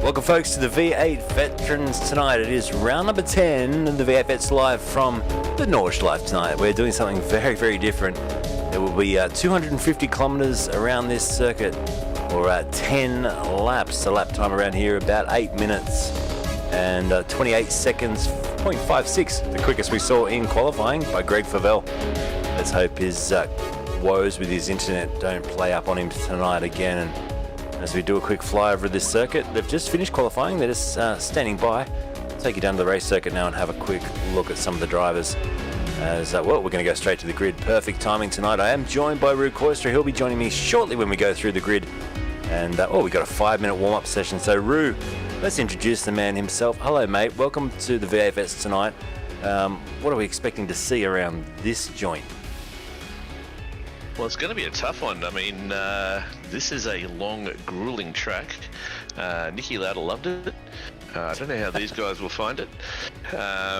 Welcome folks to the V8 Veterans tonight. It is round number 10 and the V8 Vets live from the Nordschleife tonight. We're doing something very, very different. There will be 250 kilometers around this circuit, or 10 laps. The lap time around here about 8 minutes and 28 seconds, 0.56, the quickest we saw in qualifying by Greg Favell. Let's hope his woes with his internet don't play up on him tonight again. And as we do a quick flyover of this circuit, they've just finished qualifying. They're just standing by. I'll take you down to the race circuit now and have a quick look at some of the drivers. As well, we're going to go straight to the grid. Perfect timing tonight. I am joined by Rue Koistra. He'll be joining me shortly when we go through the grid. And we've got a 5-minute warm-up session. So Rue, let's introduce the man himself. Hello, mate. Welcome to the V8 Vets tonight. What are we expecting to see around this joint? Well, it's going to be a tough one. I mean, this is a long, grueling track. Nicky Lauda loved it. I don't know how these guys will find it.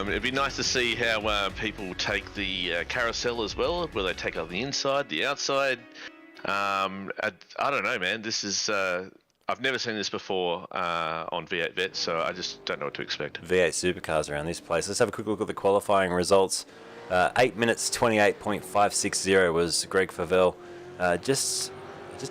It'd be nice to see how people take the carousel as well, where they take on the inside, the outside. I don't know, man. This is... I've never seen this before on V8 Vets, so I just don't know what to expect. V8 Supercars around this place. Let's have a quick look at the qualifying results. 8 minutes 28.560 was Greg Favell, just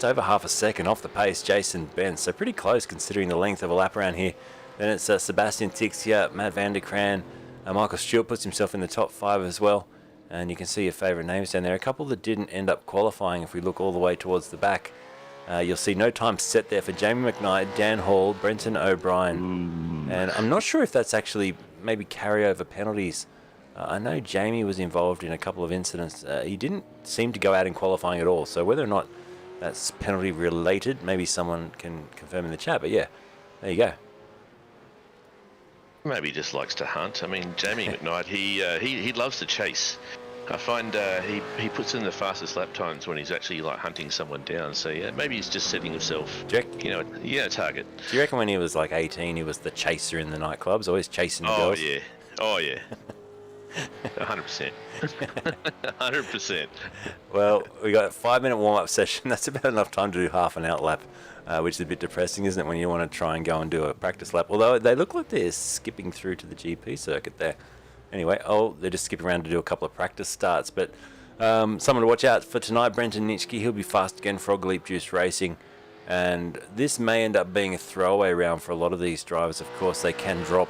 over half a second off the pace. Jason Benz, so pretty close considering the length of a lap around here. Then it's Sebastian Tixia, Matt van der Kraan, Michael Stewart puts himself in the top 5 as well, and you can see your favourite names down there. A couple that didn't end up qualifying. If we look all the way towards the back, you'll see no time set there for Jamie McKnight, Dan Hall, Brenton O'Brien, and I'm not sure if that's actually maybe carryover penalties. I know Jamie was involved in a couple of incidents. He didn't seem to go out in qualifying at all. So whether or not that's penalty related, maybe someone can confirm in the chat. But yeah, there you go. Maybe he just likes to hunt. I mean, Jamie McKnight, he loves to chase. I find he puts in the fastest lap times when he's actually like hunting someone down. So yeah, maybe he's just setting himself, a target. Do you reckon when he was like 18, he was the chaser in the nightclubs, always chasing the girls? Oh yeah. 100%. 100%. Well, we got a 5-minute warm-up session. That's about enough time to do half an out lap, which is a bit depressing, isn't it, when you want to try and go and do a practice lap? Although they look like they're skipping through to the GP circuit there. Anyway, they're just skipping around to do a couple of practice starts. But someone to watch out for tonight, Brenton Nitschke. He'll be fast again, Frog Leap Juice Racing. And this may end up being a throwaway round for a lot of these drivers. Of course, they can drop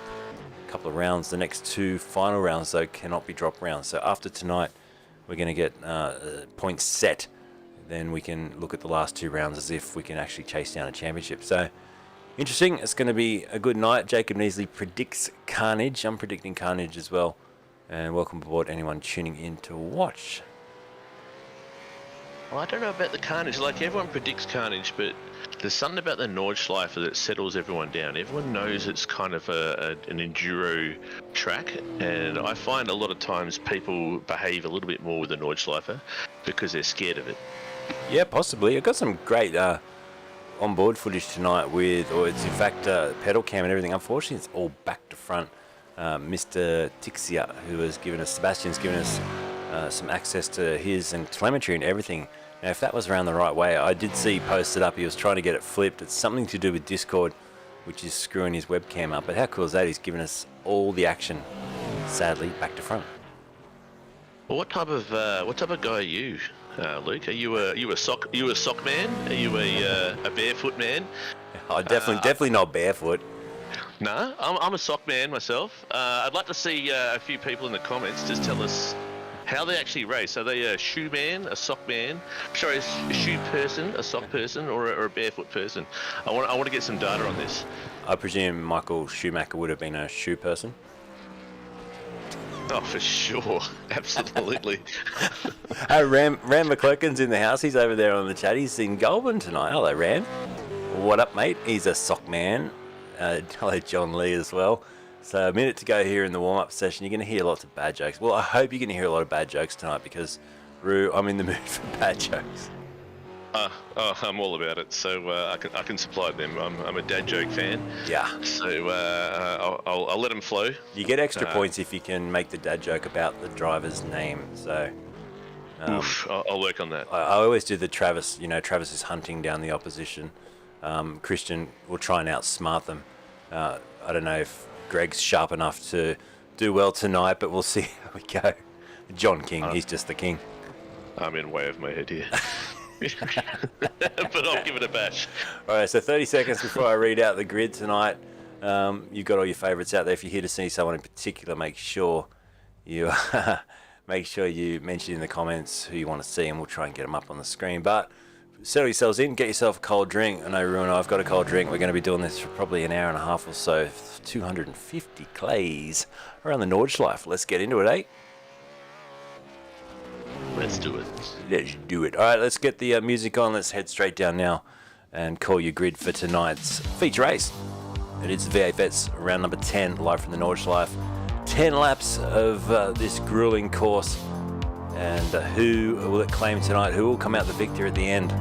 couple of rounds. The next 2 final rounds though cannot be drop rounds, so after tonight we're going to get points set, then we can look at the last 2 rounds as if we can actually chase down a championship. So interesting. It's going to be a good night. Jacob Neasley predicts carnage. I'm predicting carnage as well, and welcome aboard anyone tuning in to watch. Well, I don't know about the carnage. Like, everyone predicts carnage, but there's something about the Nordschleife that settles everyone down. Everyone knows it's kind of an enduro track, and I find a lot of times people behave a little bit more with the Nordschleife because they're scared of it. Yeah, possibly. I've got some great onboard footage tonight it's in fact pedal cam and everything. Unfortunately, it's all back to front. Mr. Tixia, Sebastian's given us some access to his and telemetry and everything. Now, if that was around the right way, I did see posted up, he was trying to get it flipped. It's something to do with Discord, which is screwing his webcam up. But how cool is that? He's given us all the action, sadly, back to front. Well, what type of guy are you, Luke? Are you a sock man? Are you a barefoot man? Oh, definitely not barefoot. No, I'm a sock man myself. I'd like to see a few people in the comments just tell us how they actually race. Are they a shoe man, a sock man? Sorry, a shoe person, a sock person, or a barefoot person? I want to get some data on this. I presume Michael Schumacher would have been a shoe person. Oh, for sure. Absolutely. Ram McClurkin's in the house. He's over there on the chat. He's in Goulburn tonight. Hello, Ram. What up, mate? He's a sock man. Hello, John Lee as well. So a minute to go here in the warm-up session. You're going to hear lots of bad jokes. Well, I hope you're going to hear a lot of bad jokes tonight because, Rue, I'm in the mood for bad jokes. I'm all about it. So I can supply them. I'm a dad joke fan. Yeah. So I'll let them flow. You get extra points if you can make the dad joke about the driver's name. So I'll work on that. I always do the Travis. Travis is hunting down the opposition. Christian will try and outsmart them. I don't know if Greg's sharp enough to do well tonight, but we'll see how we go. John King, he's just the king. I'm in way of my head here. But I'll give it a bash. All right, so 30 seconds before I read out the grid tonight. You've got all your favourites out there. If you're here to see someone in particular, make sure you mention in the comments who you want to see, and we'll try and get them up on the screen. But settle yourselves in, get yourself a cold drink. I know Rue and I've got a cold drink. We're going to be doing this for probably an hour and a half or so. 250 clays around the Nordschleife. Let's get into it, eh? Let's do it. Let's do it. All right, let's get the music on. Let's head straight down now and call your grid for tonight's feature race. It is the V8 Vets round number 10, live from the Nordschleife. 10 laps of this grueling course. And who will it claim tonight? Who will come out the victor at the end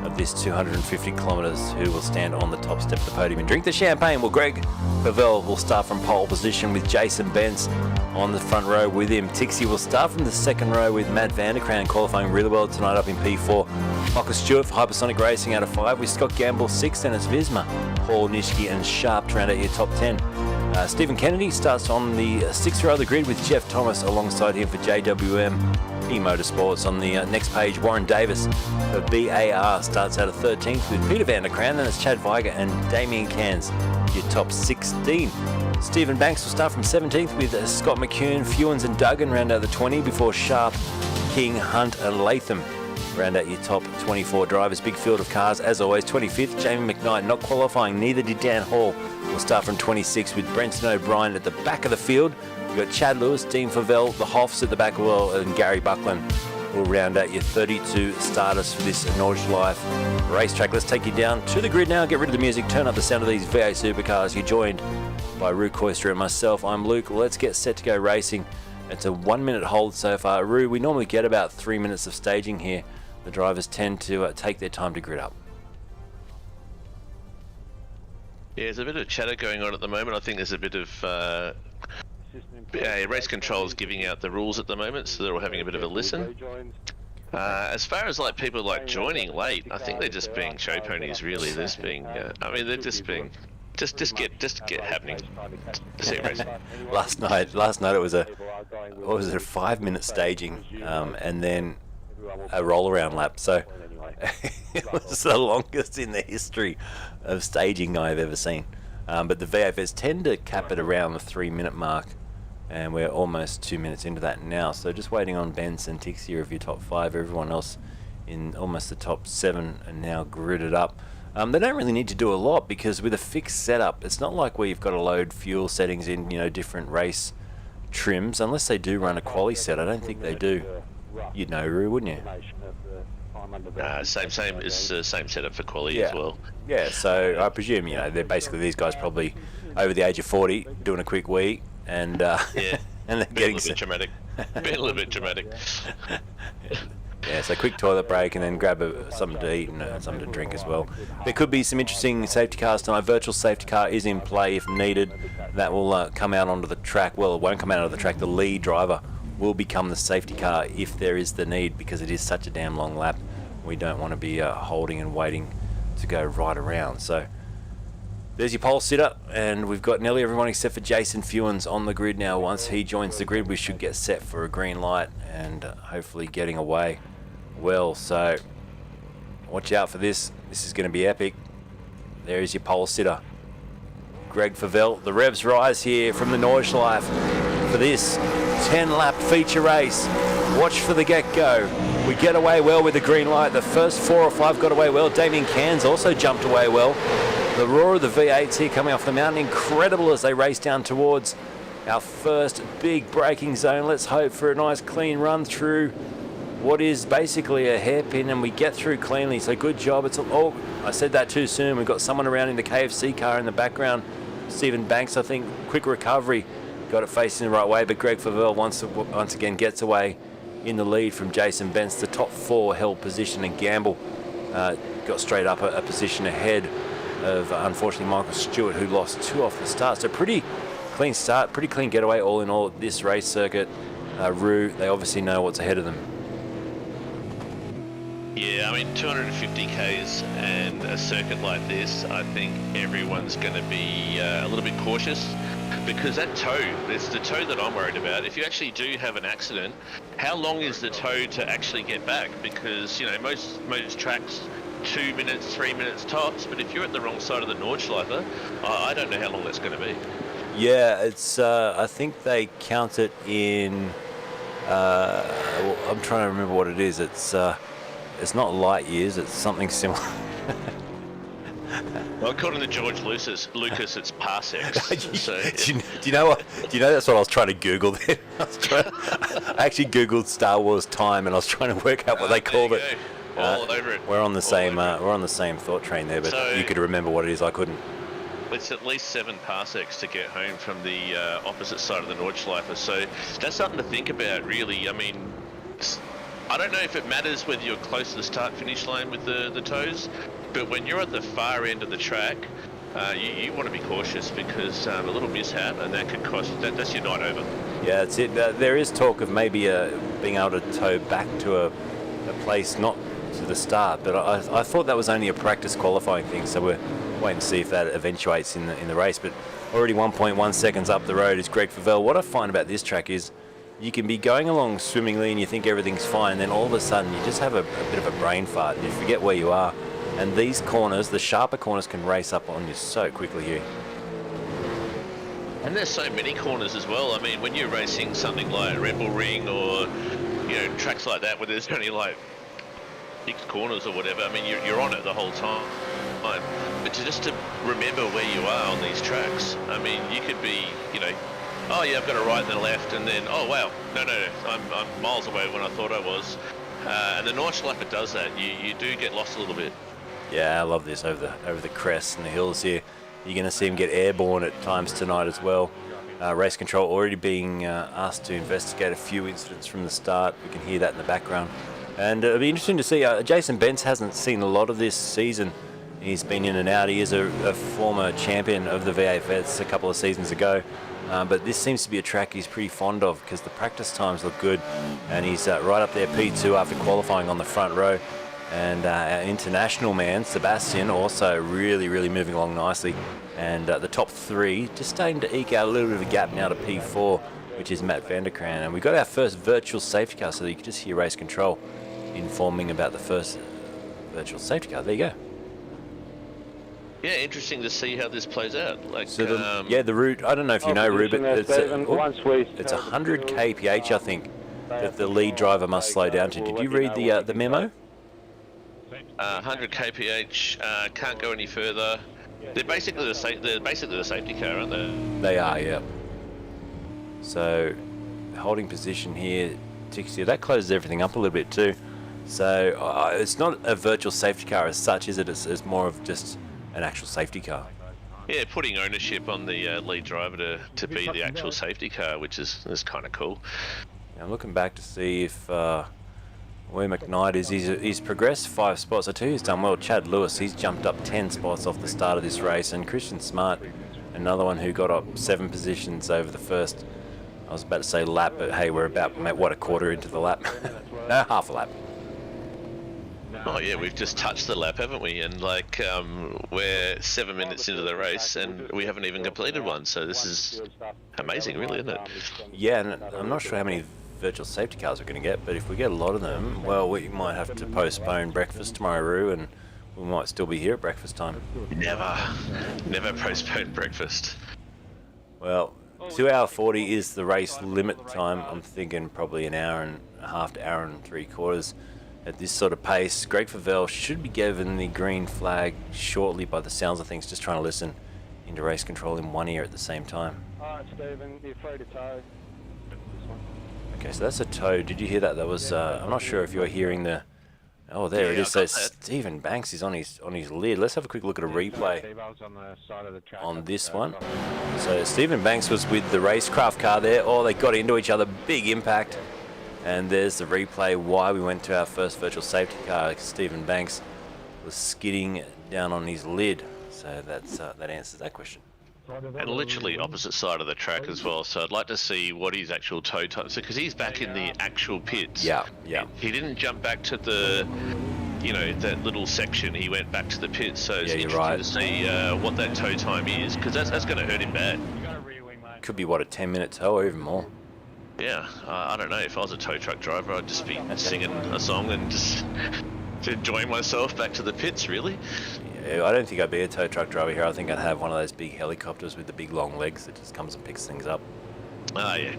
of this 250 kilometres? Who will stand on the top step of the podium and drink the champagne? Well, Greg Pavel will start from pole position with Jason Benz on the front row with him. Tixie will start from the second row with Matt Vanderkraan qualifying really well tonight up in P4. Michael Stewart for Hypersonic Racing out of 5 with Scott Gamble 6th, and it's Visma, Paul Nishki and Sharp to round out your top 10. Stephen Kennedy starts on the 6th row of the grid with Jeff Thomas alongside him for JWM Motorsports. On the next page, Warren Davis of BAR starts out at 13th with Peter Vanderkraan, then it's Chad Weiger and Damien Cairns, your top 16. Stephen Banks will start from 17th with Scott McCune, Fewens and Duggan round out the 20 before Sharp, King, Hunt and Latham round out your top 24 drivers. Big field of cars as always. 25th, Jamie McKnight not qualifying, neither did Dan Hall. We'll start from 26 with Brenton O'Brien at the back of the field. We've got Chad Lewis, Dean Favell, the Hoffs at the back well, and Gary Buckland will round out your 32 starters for this Nordschleife racetrack. Let's take you down to the grid now, get rid of the music, turn up the sound of these V8 Supercars. You're joined by Rue Koister and myself. I'm Luke. Let's get set to go racing. It's a 1 minute hold so far. Rue, we normally get about 3 minutes of staging here. The drivers tend to take their time to grid up. Yeah, there's a bit of chatter going on at the moment. I think there's a bit of race control's giving out the rules at the moment, so they're all having a bit of a listen. As far as like people like joining late, I think they're just being show ponies. Really, they're just being. They're just being. Just get happening. To see racing. Last night it was a 5 minute staging, and then a roll around lap. So it was the longest in the history of staging I've ever seen. But the VFS tend to cap it around the 3 minute mark, and we're almost 2 minutes into that now. So just waiting on Benz and Tixia of your top 5. Everyone else in almost the top 7 are now gridded up. They don't really need to do a lot, because with a fixed setup, it's not like where you've got to load fuel settings in, different race trims, unless they do run a quali set. I don't think they do. You'd know, Rue, wouldn't you? Same setup for quali as well. Yeah, so I presume they're basically, these guys probably over the age of 40 doing a quick wee, and yeah, and they're getting a little bit dramatic. Yeah, so quick toilet break and then grab something to eat and something to drink as well. There could be some interesting safety cars tonight. Virtual safety car is in play if needed. That will come out onto the track. Well, it won't come out onto the track. The lead driver will become the safety car if there is the need, because it is such a damn long lap. We don't want to be holding and waiting to go right around. So there's your pole sitter, and we've got nearly everyone except for Jason Fewens on the grid now. Once he joins the grid, we should get set for a green light and hopefully getting away well. So watch out for this. This is going to be epic. There is your pole sitter, Greg Favell. The revs rise here from the Nordschleife for this 10-lap feature race. Watch for the get-go. We get away well with the green light. The first 4 or 5 got away well. Damien Cairns also jumped away well. The roar of the V8s here coming off the mountain, incredible as they race down towards our first big braking zone. Let's hope for a nice clean run through what is basically a hairpin, and we get through cleanly, so good job. Oh, I said that too soon. We've got someone around in the KFC car in the background. Stephen Banks, I think, quick recovery, got it facing the right way, but Greg Favell once again gets away in the lead from Jason Benz. The top 4 held position, and Gamble got straight up a position ahead of, unfortunately, Michael Stewart, who lost 2 off the start. So pretty clean start, pretty clean getaway all in all at this race circuit. Rue, they obviously know what's ahead of them. Yeah, I mean 250 Ks and a circuit like this, I think everyone's going to be a little bit cautious, because that tow, it's the tow that I'm worried about. If you actually do have an accident, how long is the tow to actually get back? Because, you know, most tracks 2 minutes, 3 minutes tops, but if you're at the wrong side of the Nordschleife, I don't know how long that's going to be. Yeah, it's I think they count it in I'm trying to remember what it is. It's not light years, it's something similar. Well, according to George Lucas, it's parsecs. So, do you know what? Do you know that's what I was trying to Google then? I actually Googled Star Wars time, and I was trying to work out what they called it. All over it. We're on the same. We're on the same thought train there, but So, you could remember what it is. I couldn't. It's at least 7 parsecs to get home from the opposite side of the Nordschleife, so that's something to think about, really. I mean, I don't know if it matters whether you're close to the start-finish line with the tows, but when you're at the far end of the track, you want to be cautious, because a little mishap and that could cost, that's your night over. Yeah, that's it. There is talk of maybe being able to tow back to a place not to the start, but I thought that was only a practice qualifying thing, so we're waiting to see if that eventuates in the race. But already 1.1 seconds up the road is Greg Favell. What I find about this track is you can be going along swimmingly and you think everything's fine, and then all of a sudden you just have a bit of a brain fart and you forget where you are. And these corners, the sharper corners, can race up on you so quickly here. And there's so many corners as well. I mean, when you're racing something like Red Bull Ring or, you know, tracks like that where there's only like 6 corners or whatever, I mean, you're on it the whole time. But just to remember where you are on these tracks, I mean, you could be, you know, oh yeah, I've got a right and a left, and then, oh wow, no, I'm miles away when I thought I was. And the Nordschleife does that. You do get lost a little bit. Yeah, I love this over the crests and the hills here. You're going to see him get airborne at times tonight as well. Race control already being asked to investigate a few incidents from the start. We can hear that in the background. And it'll be interesting to see. Jason Bentz hasn't seen a lot of this season. He's been in and out. He is a former champion of the V8 Vets a couple of seasons ago. But this seems to be a track he's pretty fond of, because the practice times look good. And he's right up there, P2 after qualifying on the front row. And our international man, Sebastian, also really, really moving along nicely. And the top 3 just starting to eke out a little bit of a gap now to P4, which is Matt Vanderkran. And we got our first virtual safety car, so you can just hear race control informing about the first virtual safety car. There you go. Yeah, interesting to see how this plays out. Like, so the route, I don't know if you know, Ruben, it's 100 kph, I think, that the lead driver must slow down to. Did you read the memo? 100 kph, can't go any further. They're basically the safety car, aren't they? They are, yeah. So, holding position here, ticks here. That closes everything up a little bit too. So, it's not a virtual safety car as such, is it? It's more of just an actual safety car. Yeah, putting ownership on the lead driver to be the actual safety car, which is kind of cool. Now, I'm looking back to see if where McKnight is. He's progressed 5 spots. I tell you, he's done well. Chad Lewis, he's jumped up 10 spots off the start of this race, and Christian Smart, another one who got up 7 positions over the first, I was about to say lap, but hey, we're about, what, a quarter into the lap? No, half a lap. Oh yeah, we've just touched the lap, haven't we? And like, we're 7 minutes into the race and we haven't even completed one. So this is amazing, really, isn't it? Yeah, and I'm not sure how many virtual safety cars we're going to get, but if we get a lot of them, well, we might have to postpone breakfast tomorrow, Roo, and we might still be here at breakfast time. Never postpone breakfast. Well, 2 hour 40 is the race limit time. I'm thinking probably an hour and a half to hour and 3/4. At this sort of pace. Greg Favell should be given the green flag shortly by the sounds of things, just trying to listen into race control in one ear at the same time. Alright, Stephen, you're free to tow. Okay, so that's a tow. Did you hear that? That was, I'm not sure if you're hearing the... Oh, there it is. So Stephen Banks is on his lid. Let's have a quick look at a replay on this one. So Stephen Banks was with the racecraft car there. Oh, they got into each other. Big impact. And there's the replay why we went to our first virtual safety car. Stephen Banks was skidding down on his lid. So that's that answers that question. And literally opposite side of the track as well. So I'd like to see what his actual tow time. So because he's back in the actual pits. Yeah. He didn't jump back to the you know, that little section, he went back to the pit. So it's Yeah, you're interesting right. to see what that tow time is, because that's going to hurt him bad. You got a re-wing, mate. Could be, what, a 10-minute tow or even more. Yeah, I don't know. If I was a tow truck driver, I'd just be singing a song and just enjoying myself back to the pits, really. Yeah, I don't think I'd be a tow truck driver here. I think I'd have one of those big helicopters with the big long legs that just comes and picks things up. Oh, yeah.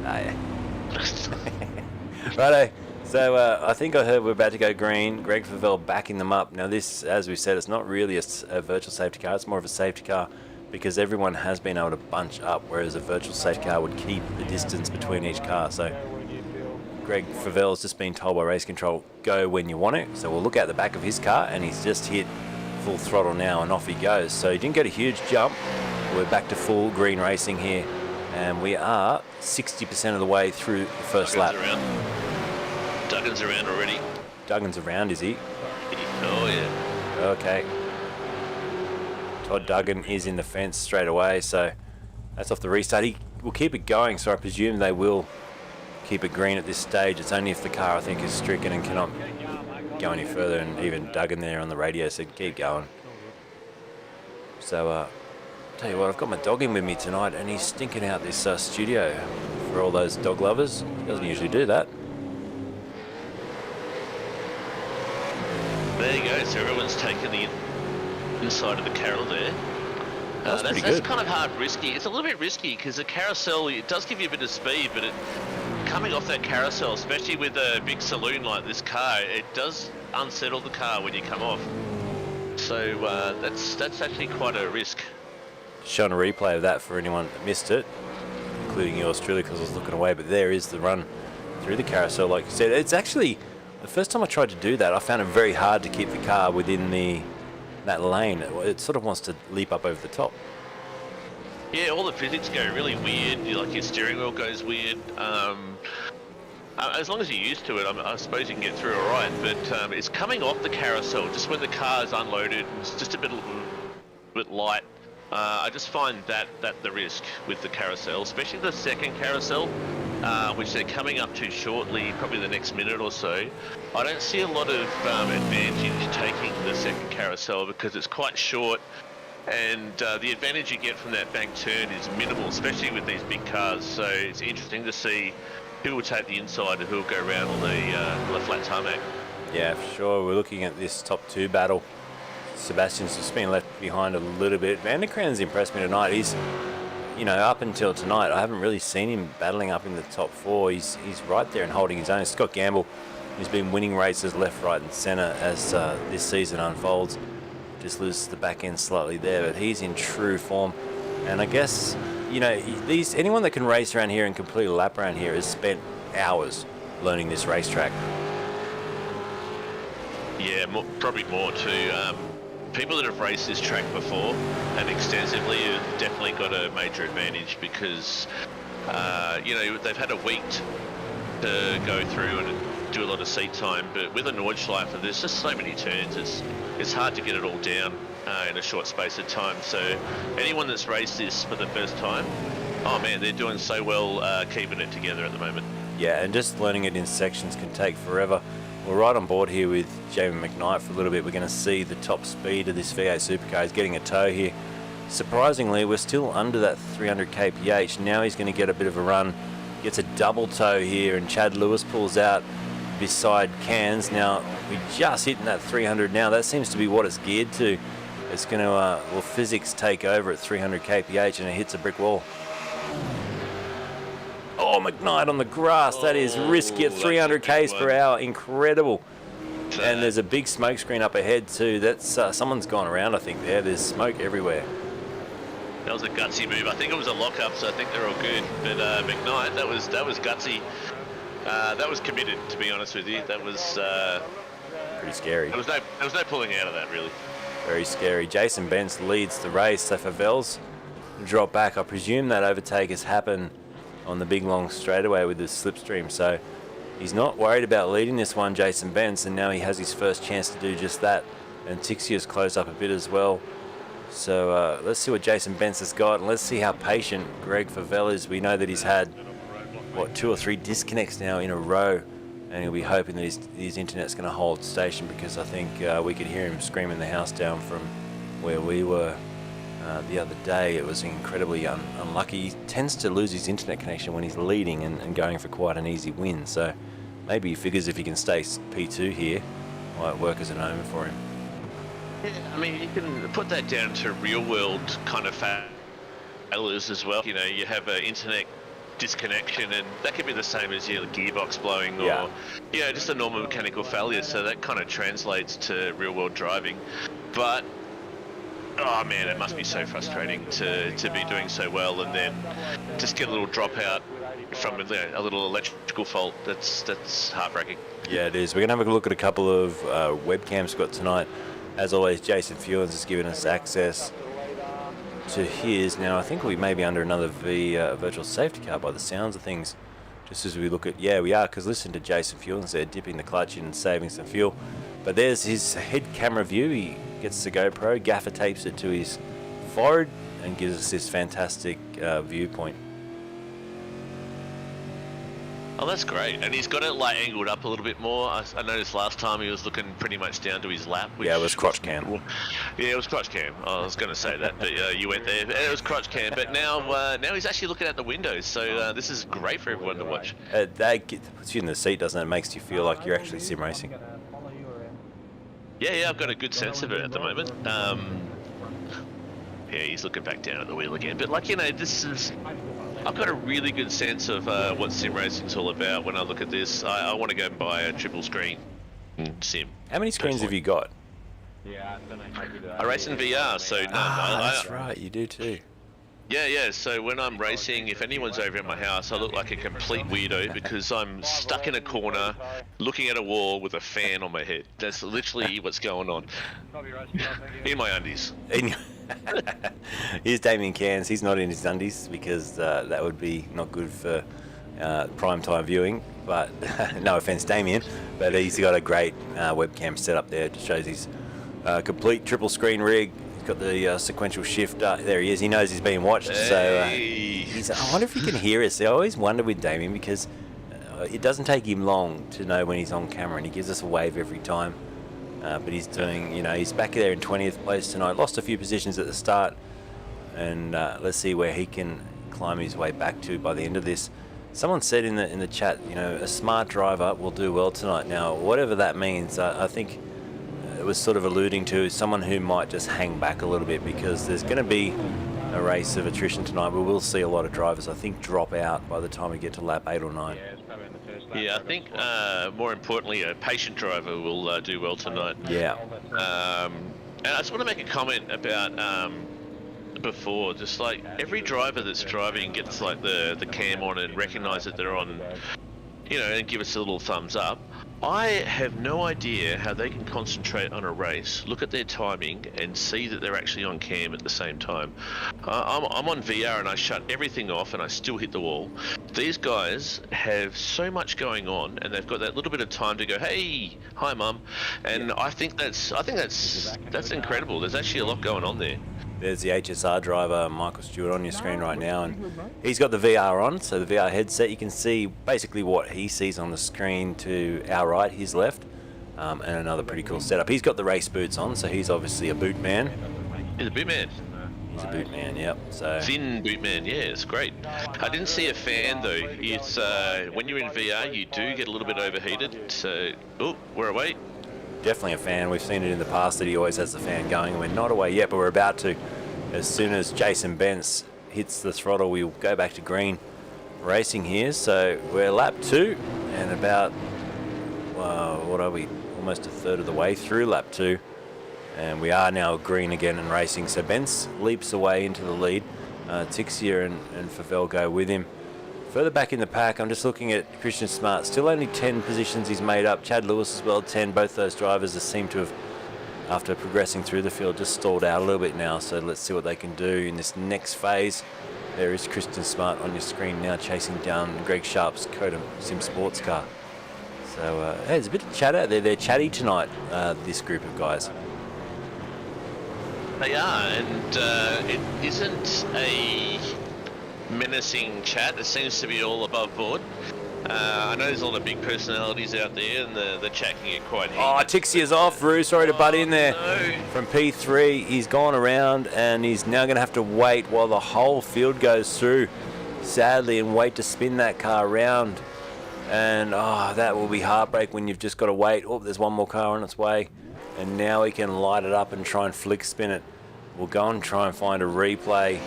Ah, yeah. Righto. So I think I heard we're about to go green. Greg Favell backing them up. Now this, as we said, it's not really a virtual safety car. It's more of a safety car because everyone has been able to bunch up, whereas a virtual safety car would keep the distance between each car. So When you feel Greg Favell's just been told by race control, go when you want it. So we'll look at the back of his car, and he's just hit full throttle now, and off he goes. So he didn't get a huge jump. We're back to full green racing here, and we are 60% of the way through the first lap. Duggan's around already. Duggan's around, is he? Oh, yeah. Okay. Todd Duggan is in the fence straight away, so that's off the restart. He will keep it going, so I presume they will keep it green at this stage. It's only if the car, I think, is stricken and cannot go any further, and even Duggan there on the radio said keep going. So, tell you what, I've got my dog in with me tonight, and he's stinking out this studio for all those dog lovers. He doesn't usually do that. There you go. So everyone's taken the inside of the Carol there. That's pretty that's good. kind of hard, risky. It's a little bit risky because the carousel, it does give you a bit of speed, but coming off that carousel, especially with a big saloon like this car, it does unsettle the car when you come off. So that's actually quite a risk. Shown a replay of that for anyone that missed it, including yours truly, because I was looking away. But there is the run through the carousel, like you said. It's actually the first time I tried to do that, I found it very hard to keep the car within that lane. It sort of wants to leap up over the top. Yeah, all the physics go really weird. Like your steering wheel goes weird. As long as you're used to it, I suppose you can get through all right. But it's coming off the carousel just when the car is unloaded. It's just a bit light. I just find that the risk with the carousel, especially the second carousel, which they're coming up to shortly, probably the next minute or so. I don't see a lot of advantage taking the second carousel because it's quite short, and the advantage you get from that bank turn is minimal, especially with these big cars. So it's interesting to see who will take the inside and who will go around on the flat tarmac. Yeah, for sure. We're looking at this top two battle. Sebastian's just been left behind a little bit. Van der Kran's impressed me tonight. He's, you know, up until tonight, I haven't really seen him battling up in the top four. He's right there and holding his own. Scott Gamble, who's been winning races left, right and centre as this season unfolds, just loses the back end slightly there, but he's in true form. And I guess, you know, anyone that can race around here and complete a lap around here has spent hours learning this racetrack. Yeah, probably more too. People that have raced this track before and extensively have definitely got a major advantage because, you know, they've had a week to go through and do a lot of seat time. But with a Nordschleife, there's just so many turns. It's hard to get it all down in a short space of time. So anyone that's raced this for the first time, oh man, they're doing so well keeping it together at the moment. Yeah, and just learning it in sections can take forever. We're right on board here with Jamie McKnight for a little bit. We're going to see the top speed of this V8 Supercar. He's getting a tow here. Surprisingly, we're still under that 300 kph. Now he's going to get a bit of a run. Gets a double tow here, and Chad Lewis pulls out beside Cairns. Now, we're just hitting that 300 now. That seems to be what it's geared to. It's going to, well, physics take over at 300 kph, and it hits a brick wall. Oh, McKnight on the grass. That is risky at 300 k's per hour. Incredible. And there's a big smoke screen up ahead too. That's someone's gone around, I think. There's smoke everywhere. That was a gutsy move. I think it was a lock-up, so I think they're all good. But McKnight, that was gutsy. That was committed, to be honest with you. That was pretty scary. There was no pulling out of that, really. Very scary. Jason Bentz leads the race. So Favell's drop back. I presume that overtake has happened on the big long straightaway with the slipstream, so he's not worried about leading this one, Jason Bentz, and now he has his first chance to do just that. And Tixia's closed up a bit as well. So let's see what Jason Bentz has got, and let's see how patient Greg Favell is. We know that he's had, what, 2 or 3 disconnects now in a row and he'll be hoping that his internet's going to hold station, because I think we could hear him screaming the house down from where we were the other day. It was incredibly unlucky. He tends to lose his internet connection when he's leading and going for quite an easy win, so maybe he figures if he can stay P2 here, might work as an omen for him. Yeah, I mean, you can put that down to real world kind of failures as well. You know, you have an internet disconnection, and that could be the same as your gearbox blowing, or just a normal mechanical failure. So that kind of translates to real world driving. But oh man, it must be so frustrating to be doing so well and then just get a little dropout from a little electrical fault. That's heartbreaking. Yeah, it is. We're gonna have a look at a couple of webcams we've got tonight. As always, Jason Fewens has given us access to his. Now, I think we may be under another virtual safety car by the sounds of things. Just as we look at, yeah, we are, because listen to Jason Fewens there, dipping the clutch in and saving some fuel. But there's his head camera view. He gets the GoPro, gaffer tapes it to his forehead, and gives us this fantastic viewpoint. Oh, that's great. And he's got it like angled up a little bit more. I noticed last time he was looking pretty much down to his lap. Yeah, it was crotch cam. Yeah, it was crotch cam. I was going to say that, but you went there. It was crotch cam. But now he's actually looking at the windows. So this is great for everyone to watch. That puts you in the seat, doesn't it? It makes you feel like you're actually sim racing. Yeah, I've got a good sense of it at the moment. Yeah, he's looking back down at the wheel again. But like, I've got a really good sense of what sim racing's all about when I look at this. I want to go and buy a triple screen sim. How many screens have you got? I race in VR, so no. That's right, you do too. Yeah, so when I'm racing, if anyone's over at my house, I look like a complete weirdo because I'm stuck in a corner, looking at a wall with a fan on my head. That's literally what's going on. In my undies. Here's Damien Cairns. He's not in his undies because that would be not good for prime time viewing. But no offense, Damien, but he's got a great webcam set up there. It shows his complete triple screen rig. He's got the sequential shifter. There he is. He knows he's being watched. Hey. So I wonder if he can hear us. I always wonder with Damien because it doesn't take him long to know when he's on camera, and he gives us a wave every time. But he's doing, he's back there in 20th place tonight. Lost a few positions at the start, and let's see where he can climb his way back to by the end of this. Someone said in the chat, a smart driver will do well tonight. Now, whatever that means, I think it was sort of alluding to someone who might just hang back a little bit, because there's going to be a race of attrition tonight. We will see a lot of drivers, I think, drop out by the time we get to lap 8 or 9. Yeah, I think more importantly, a patient driver will do well tonight. Yeah. And I just want to make a comment about before, just like every driver that's driving gets like the cam on and recognise that they're on, and give us a little thumbs up. I have no idea how they can concentrate on a race, look at their timing, and see that they're actually on cam at the same time. I'm on VR and I shut everything off and I still hit the wall. These guys have so much going on, and they've got that little bit of time to go, hey, hi mum, and I think that's incredible. There's actually a lot going on there. There's the HSR driver, Michael Stewart, on your screen right now, and he's got the VR on, so the VR headset. You can see basically what he sees on the screen to our right, his left, and another pretty cool setup. He's got the race boots on, so he's obviously a boot man. He's a boot man. He's a boot man, yep. So thin boot man, yeah, it's great. I didn't see a fan though. It's when you're in VR, you do get a little bit overheated. So, oh, we're away. Definitely a fan. We've seen it in the past that he always has the fan going. We're not away yet, but we're about to. As soon as Jason Bence hits the throttle, we'll go back to green racing here. So we're lap 2 and about, what are we? Almost a third of the way through lap 2. And we are now green again and racing. So Bence leaps away into the lead. Tixia and Favell go with him. Further back in the pack, I'm just looking at Christian Smart. Still only 10 positions he's made up. Chad Lewis as well, 10. Both those drivers seem to have, after progressing through the field, just stalled out a little bit now. So let's see what they can do in this next phase. There is Christian Smart on your screen now, chasing down Greg Sharp's Coda Sim Sports car. So hey, there's a bit of chat out there. They're chatty tonight, this group of guys. They are, and it isn't a menacing chat. It seems to be all above board. I know there's a lot of big personalities out there, and the chat can get quite heated. Oh, Tixia's off, Roo. Sorry to butt in there. No. From P3, he's gone around, and he's now going to have to wait while the whole field goes through, sadly, and wait to spin that car around. And, oh, that will be heartbreak when you've just got to wait. Oh, there's one more car on its way. And now he can light it up and try and flick spin it. We'll go and try and find a replay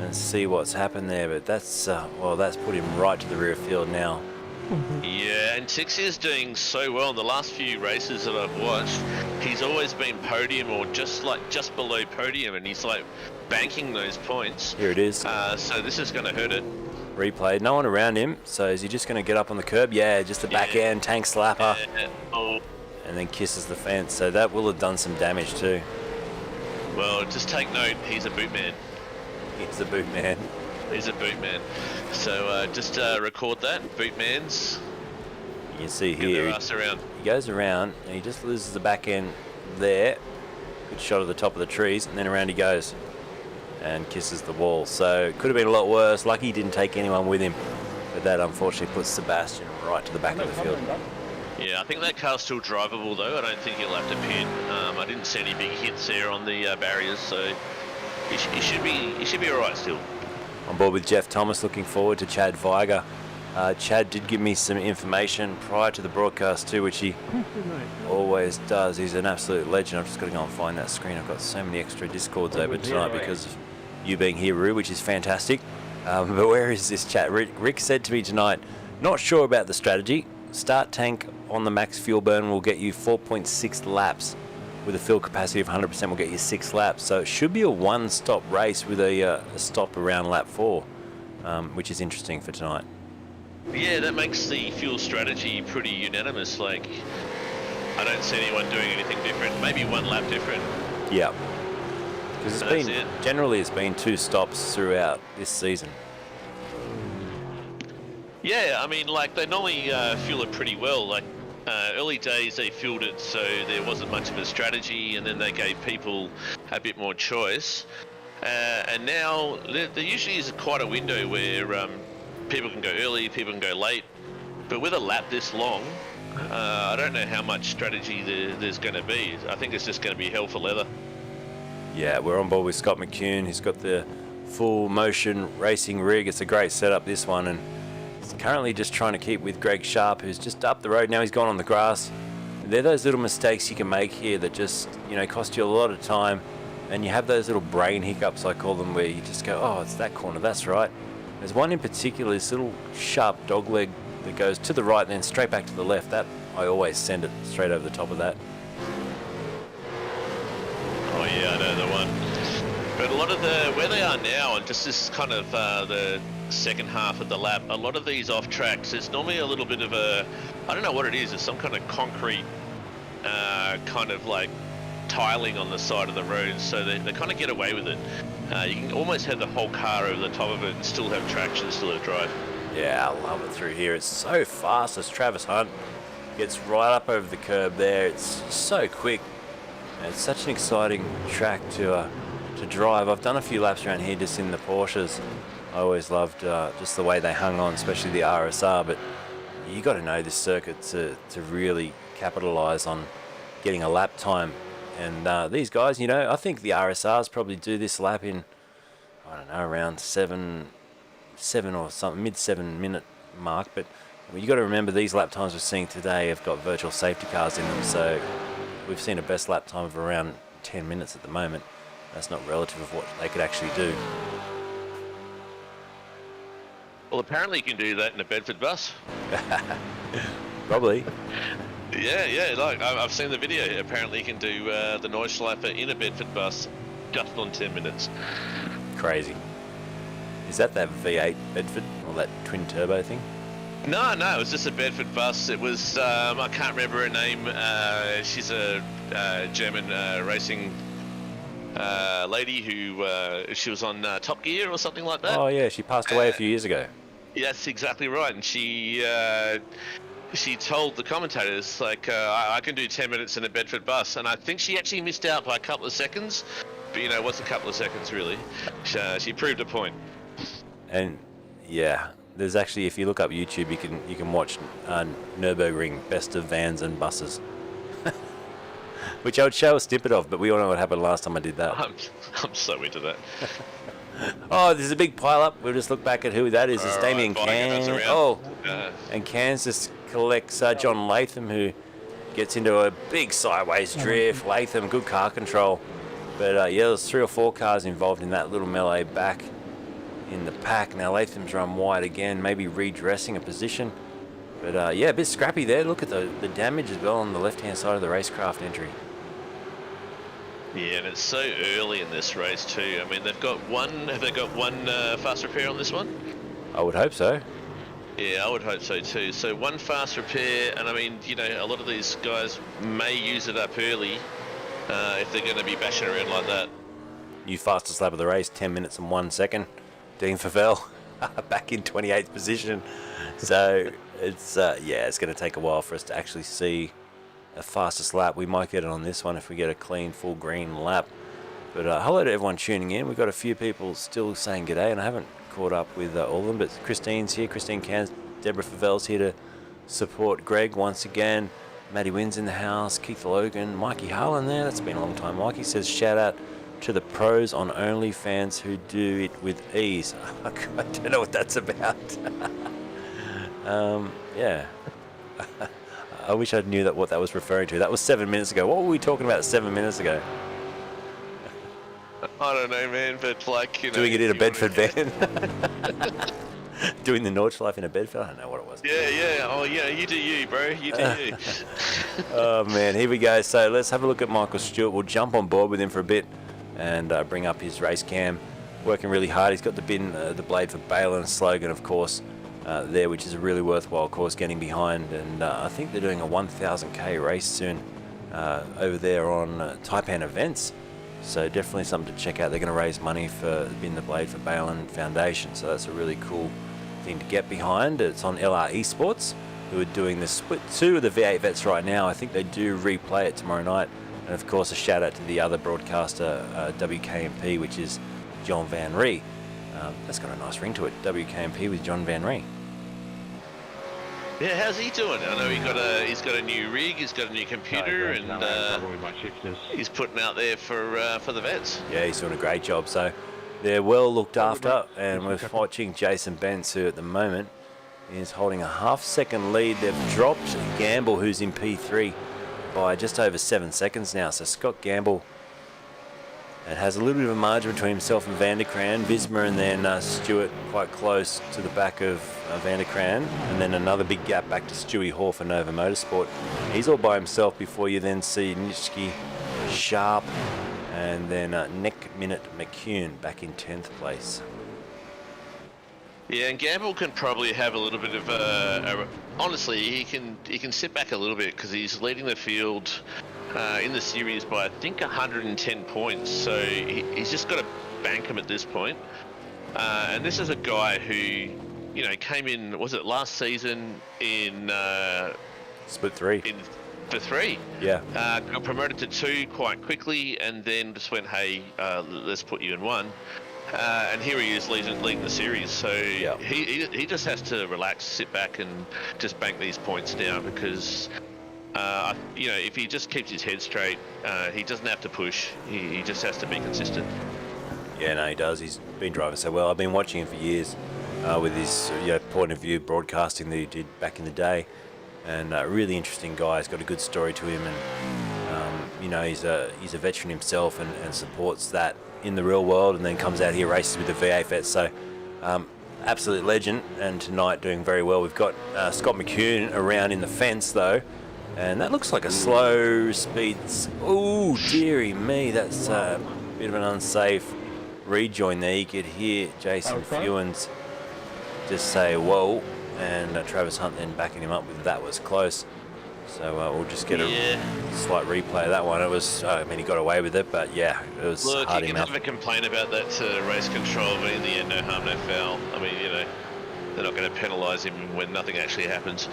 and see what's happened there. But that's, well, that's put him right to the rear field now. Yeah, and Tixia's doing so well in the last few races that I've watched. He's always been podium or just below podium, and he's like banking those points. Here it is. So this is going to hurt it. Replay. No one around him. So is he just going to get up on the curb? Yeah, just a back end tank slapper. Oh. And then kisses the fence. So that will have done some damage too. Well, just take note, he's a boot man. He's a boot man. He's a boot man. So just record that, boot mans. You can see Get here, their ass around. he goes around and he just loses the back end there. Good shot of the top of the trees, and then around he goes and kisses the wall. So it could have been a lot worse. Lucky he didn't take anyone with him, but that unfortunately puts Sebastian right to the back of the field. Yeah, I think that car's still drivable though. I don't think he'll have to pit. I didn't see any big hits there on the barriers, so he should be all right still. On board with Jeff Thomas, looking forward to Chad Viger. Chad did give me some information prior to the broadcast too, which he always does. He's an absolute legend. I've just got to go and find that screen. I've got so many extra Discords open tonight because of you being here, Roo, which is fantastic. But where is this chat? Rick said to me tonight, not sure about the strategy. Start tank on the max fuel burn will get you 4.6 laps. With a fill capacity of 100% will get you 6 laps. So it should be a one-stop race with a stop around lap 4, which is interesting for tonight. Yeah, that makes the fuel strategy pretty unanimous. Like, I don't see anyone doing anything different. Maybe one lap different. Yeah. Because generally it's been 2 stops throughout this season. Yeah, I mean, like, they normally fuel it pretty well. Like, early days they fueled it so there wasn't much of a strategy, and then they gave people a bit more choice. And now there usually is quite a window where people can go early, people can go late. But with a lap this long, I don't know how much strategy there's going to be. I think it's just going to be hell for leather. Yeah, we're on board with Scott McCune. He's got the full motion racing rig. It's a great setup, this one, and he's currently just trying to keep with Greg Sharp, who's just up the road. Now he's gone on the grass. They're those little mistakes you can make here that just, cost you a lot of time, and you have those little brain hiccups, I call them, where you just go, oh, it's that corner, that's right. There's one in particular, this little sharp dog leg that goes to the right and then straight back to the left. That, I always send it straight over the top of that. Oh yeah, I know the one. But a lot of where they are now, and just this kind of the second half of the lap, a lot of these off tracks, there's normally a little bit of I don't know what it is, it's some kind of concrete kind of like tiling on the side of the road, so they kind of get away with it. You can almost have the whole car over the top of it and still have traction, still have drive. Yeah, I love it through here. It's so fast as Travis Hunt gets right up over the curb there. It's so quick. And it's such an exciting track to drive. I've done a few laps around here just in the Porsches. I always loved just the way they hung on, especially the RSR, but you got to know this circuit to really capitalise on getting a lap time. And these guys, I think the RSRs probably do this lap in, I don't know, around seven or something, mid-7 minute mark. But you got to remember these lap times we're seeing today have got virtual safety cars in them, so we've seen a best lap time of around 10 minutes at the moment. That's not relative of what they could actually do. Well, apparently you can do that in a Bedford bus. Probably. Yeah, like I've seen the video. Apparently you can do the Nordschleife in a Bedford bus just on 10 minutes. Crazy. Is that V8 Bedford, or that twin turbo thing? No, it was just a Bedford bus. It was, I can't remember her name. She's a German racing lady who, she was on Top Gear or something like that. Oh yeah, she passed away a few years ago. Yeah, that's exactly right. And she told the commentators, like, I can do 10 minutes in a Bedford bus. And I think she actually missed out by a couple of seconds. But, what's a couple of seconds, really? She proved a point. And, yeah, There's actually, if you look up YouTube, you can watch Nürburgring Best of Vans and Buses, which I would show a snippet of, but we all know what happened last time I did that. I'm so into that. Oh, there's a big pile up. We'll just look back at who that is. It's Damien Cairns. Oh, and Cairns just collects John Latham, who gets into a big sideways drift. Latham, good car control. But yeah, there's 3 or 4 cars involved in that little melee back in the pack. Now Latham's run wide again, maybe redressing a position. But yeah, a bit scrappy there. Look at the damage as well on the left-hand side of the racecraft entry. Yeah, and it's so early in this race too. I mean, they've got one. Have they got one fast repair on this one? I would hope so. Yeah, I would hope so too. So 1 fast repair, and I mean, you know, a lot of these guys may use it up early if they're going to be bashing around like that. New fastest lap of the race, 10 minutes and 1 second. Dean Favell back in 28th position. So it's yeah, it's going to take a while for us to actually see a fastest lap. We might get it on this one if we get a clean full green lap. But hello to everyone tuning in. We've got a few people still saying g'day, and I haven't caught up with all of them, but Christine's here, Christine Cairns, Deborah Favell's here to support Greg once again. Matty Wynn's in the house, Keith Logan, Mikey Harlan there. That's been a long time. Mikey says shout out to the pros on OnlyFans who do it with ease. I don't know what that's about. Yeah. I wish I knew what that was referring to. That was 7 minutes ago. What were we talking about 7 minutes ago? I don't know, man, but like, you know... Doing it in a Bedford van. Doing the Nordschleife in a Bedford? I don't know what it was. Yeah. Oh, yeah, you do you, bro. You do you. Oh, man. Here we go. So let's have a look at Michael Stewart. We'll jump on board with him for a bit and bring up his race cam. Working really hard. He's got the bin, the blade for Balin slogan, of course, there, which is a really worthwhile course getting behind. And I think they're doing a 1,000k race soon over there on TaipanEvents. So definitely something to check out. They're going to raise money for Bin the Blade for Balin Foundation. So that's a really cool thing to get behind. It's on LR eSports, who are doing the split 2 of the V8 vets right now. I think they do replay it tomorrow night. And of course, a shout out to the other broadcaster, WKMP, which is John Van Ree. That's got a nice ring to it. WKMP with John Van Ree. Yeah, how's he doing? I know he's got a new rig, he's got a new computer, and he's putting out there for the vets. Yeah, he's doing a great job. So they're well looked after, and we're watching Jason Bentz, who at the moment is holding a half-second lead. They've dropped Gamble, who's in P3, by just over 7 seconds now. So Scott Gamble has a little bit of a margin between himself and Van der Kraan. Visma and then Stewart quite close to the back of Van der Kraan, and then another big gap back to Stewie Hall for Nova Motorsport. He's all by himself before you then see Nitschke, Sharp, and then Nick Minute McCune back in 10th place. Yeah, and Gamble can probably have a little bit of honestly, he can sit back a little bit because he's leading the field in the series by I think 110 points. So he's just got to bank him at this point. And this is a guy who, you know, came in, was it last season in Split 3. For 3. Yeah. Got promoted to 2 quite quickly, and then just went, hey, let's put you in 1. And here he is leading the series. So yep. he just has to relax, sit back, and just bank these points down because, you know, if he just keeps his head straight, he doesn't have to push. He just has to be consistent. Yeah, no, he does. He's been driving so well. I've been watching him for years with his point of view broadcasting that he did back in the day. And really interesting guy. He's got a good story to him, and you know, he's a veteran himself and supports that in the real world, and then comes out here, races with the V8 vets. So absolute legend, and tonight doing very well. We've got Scott McCune around in the fence though, and that looks like a slow speed. Oh dearie me, that's a bit of an unsafe rejoin there. You could hear Jason Fewens just say whoa, and Travis Hunt then backing him up with that was close. So we'll just get a slight replay of that one. It was, I mean, he got away with it, but yeah, it was Look, hard you can enough. have a complaint about that race control, but in the end, no harm, no foul. I mean, you know, they're not going to penalise him when nothing actually happens.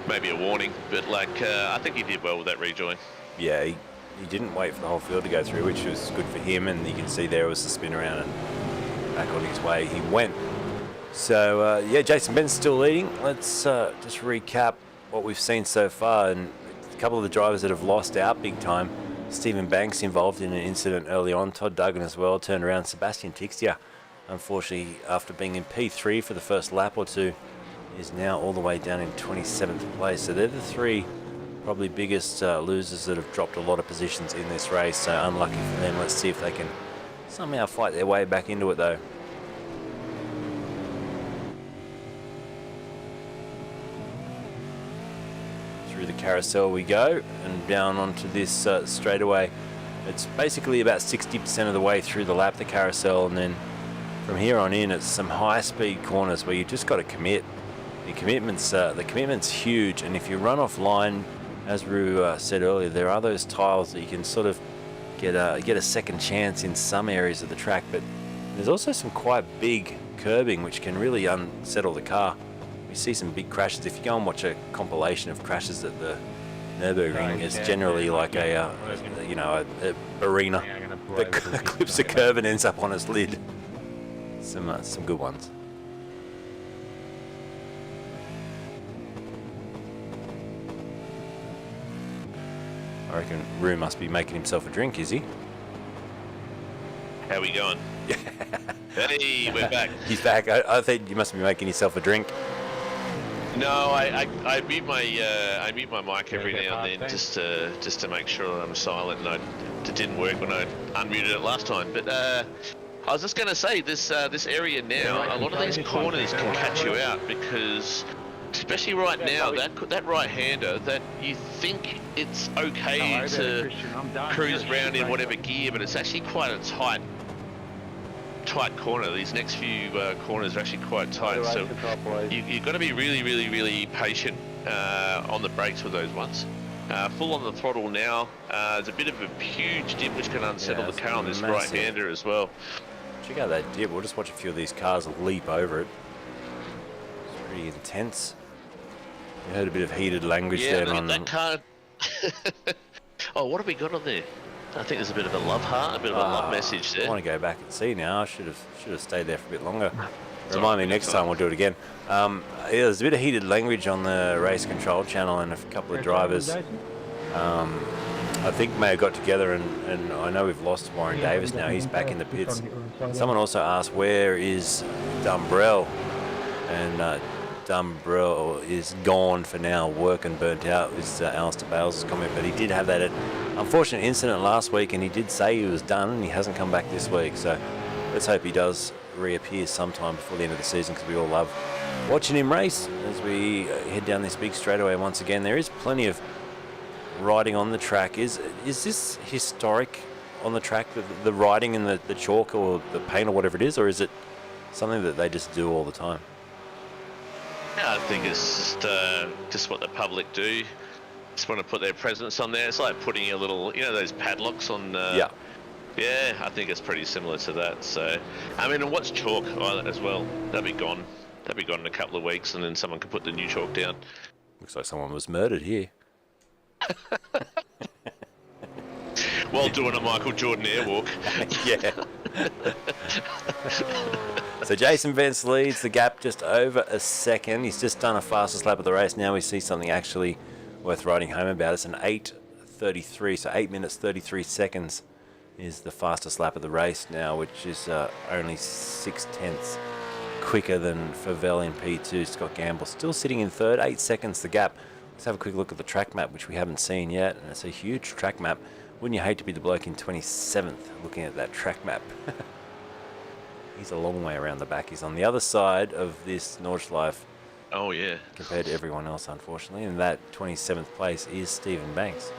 Maybe a warning, but like, I think he did well with that rejoin. Yeah, he didn't wait for the whole field to go through, which was good for him, and you can see there was the spin around and back on his way he went. So, yeah, Jason Ben's still leading. Let's just recap what we've seen so far. And a couple of the drivers that have lost out big time. Stephen Banks involved in an incident early on. Todd Duggan as well turned around. Sebastian Tixia, unfortunately, after being in P3 for the first lap or two, is now all the way down in 27th place. So they're the three probably biggest losers that have dropped a lot of positions in this race. So unlucky for them. Let's see if they can somehow fight their way back into it, though. Through the carousel we go, and down onto this straightaway. It's basically about 60% of the way through the lap, the carousel, and then from here on in, it's some high-speed corners where you just got to commit. The commitment's huge, and if you run offline, as Rue said earlier, there are those tiles that you can sort of get a second chance in some areas of the track, but there's also some quite big curbing which can really unsettle the car. We see some big crashes. If you go and watch a compilation of crashes at the Nürburgring, it's generally like a arena that clips a curve and ends up on its lid. Some good ones. I reckon Rue must be making himself a drink, is he? How we going? Hey, we're back. He's back. I think you must be making yourself a drink. No, I mute my mic every now and then just to make sure I'm silent, and it didn't work when I unmuted it last time. But I was just going to say this area now, a lot of these corners can catch you out because, especially right now, that right-hander, that you think it's okay to cruise around in whatever gear, but it's actually quite a tight corner. These next few corners are actually quite tight, so you've got to be really patient on the brakes with those ones. Full on the throttle now. There's a bit of a huge dip which can unsettle the car on this right-hander as well. Check out that dip. We'll just watch a few of these cars leap over it. It's pretty intense. You heard a bit of heated language there on that car. Oh, what have we got on there? I think there's a bit of a love heart, a bit of a love message there. I want to go back and see now. I should have stayed there for a bit longer. Remind me next time, we'll do it again. Yeah, there's a bit of heated language on the race control channel, and a couple of drivers I think may have got together, and I know we've lost Warren Davis now. He's back in the pits. Someone also asked, where is Dumbrell? And Dumbrell is gone for now, work and burnt out, is Alistair Bales' comment, but he did have that unfortunate incident last week, and he did say he was done, and he hasn't come back this week, so let's hope he does reappear sometime before the end of the season, because we all love watching him race as we head down this big straightaway once again. There is plenty of riding on the track. Is this historic on the track, the riding in the chalk or the paint or whatever it is, or is it something that they just do all the time? Yeah, I think it's just what the public do. Just want to put their presence on there. It's like putting a little, those padlocks on. Yeah, I think it's pretty similar to that. So, I mean, and what's chalk as well? That'll be gone. That'll be gone in a couple of weeks, and then someone can put the new chalk down. Looks like someone was murdered here. While doing a Michael Jordan airwalk. Yeah. So Jason Vance leads the gap just over a second. He's just done a fastest lap of the race. Now we see something actually worth writing home about. It's an 8:33, so 8 minutes 33 seconds is the fastest lap of the race now, which is only 6/10 quicker than Favell in P2. Scott Gamble still sitting in third, 8 seconds the gap. Let's have a quick look at the track map, which we haven't seen yet, and it's a huge track map. Wouldn't you hate to be the bloke in 27th looking at that track map? He's a long way around the back. He's on the other side of this Nordschleife. Oh, yeah. Compared to everyone else, unfortunately. And that 27th place is Stephen Banks.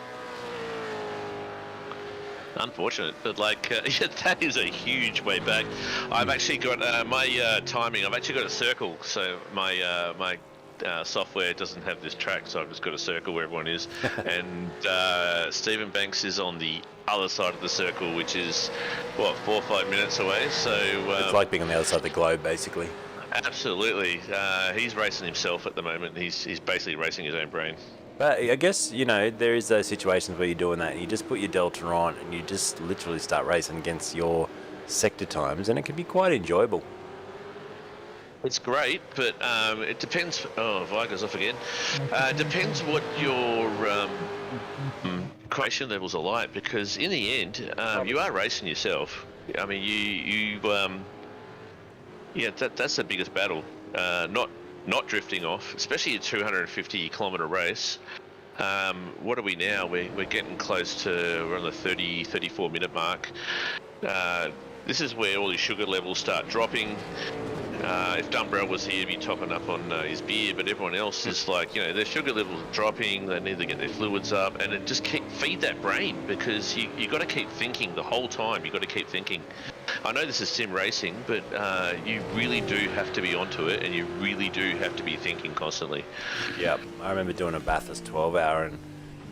Unfortunate, but that is a huge way back. I've actually got my timing. I've actually got a circle, so my software doesn't have this track, so I've just got a circle where everyone is. And Stephen Banks is on the other side of the circle, which is, what, 4 or 5 minutes away. So it's like being on the other side of the globe, basically. Absolutely. He's racing himself at the moment. He's basically racing his own brain. But I guess, there is those situations where you're doing that. You just put your Delta on and you just literally start racing against your sector times, and it can be quite enjoyable. It's great, but it depends. Oh, Vigar's off again. Depends what your creation levels are like, because in the end, you are racing yourself. I mean, yeah, that's the biggest battle. Not drifting off, especially a 250-kilometer race. What are we now? We're getting close to, we're on the 34-minute mark. This is where all your sugar levels start dropping. If Dumbrell was here, he'd be topping up on his beer, but everyone else is like, you know, their sugar levels are dropping, they need to get their fluids up, and it just feed that brain, because you got to keep thinking the whole time. You got to keep thinking. I know this is sim racing, but you really do have to be onto it, and you really do have to be thinking constantly. Yep, I remember doing a Bathurst 12-hour, and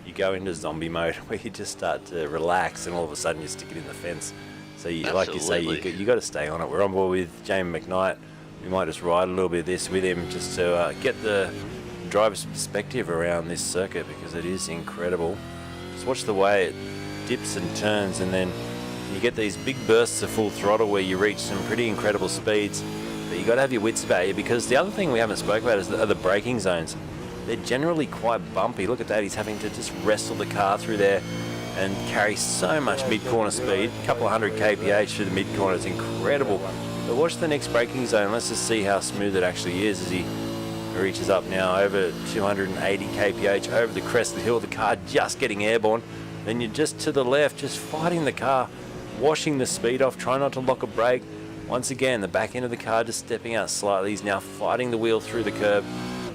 you go into zombie mode where you just start to relax, and all of a sudden you stick it in the fence. So you, like you say, you got to stay on it. We're on board with Jamie McKnight. We might just ride a little bit of this with him just to get the driver's perspective around this circuit, because it is incredible. Just watch the way it dips and turns, and then you get these big bursts of full throttle where you reach some pretty incredible speeds. But you got to have your wits about you, because the other thing we haven't spoke about is the braking zones. They're generally quite bumpy. Look at that, he's having to just wrestle the car through there and carry so much mid-corner speed. A couple of hundred kph through the mid-corner is incredible. But watch the next braking zone. Let's just see how smooth it actually is as he reaches up now over 280 kph over the crest of the hill. The car just getting airborne. Then you're just to the left, just fighting the car, washing the speed off, trying not to lock a brake. Once again, the back end of the car just stepping out slightly. He's now fighting the wheel through the curb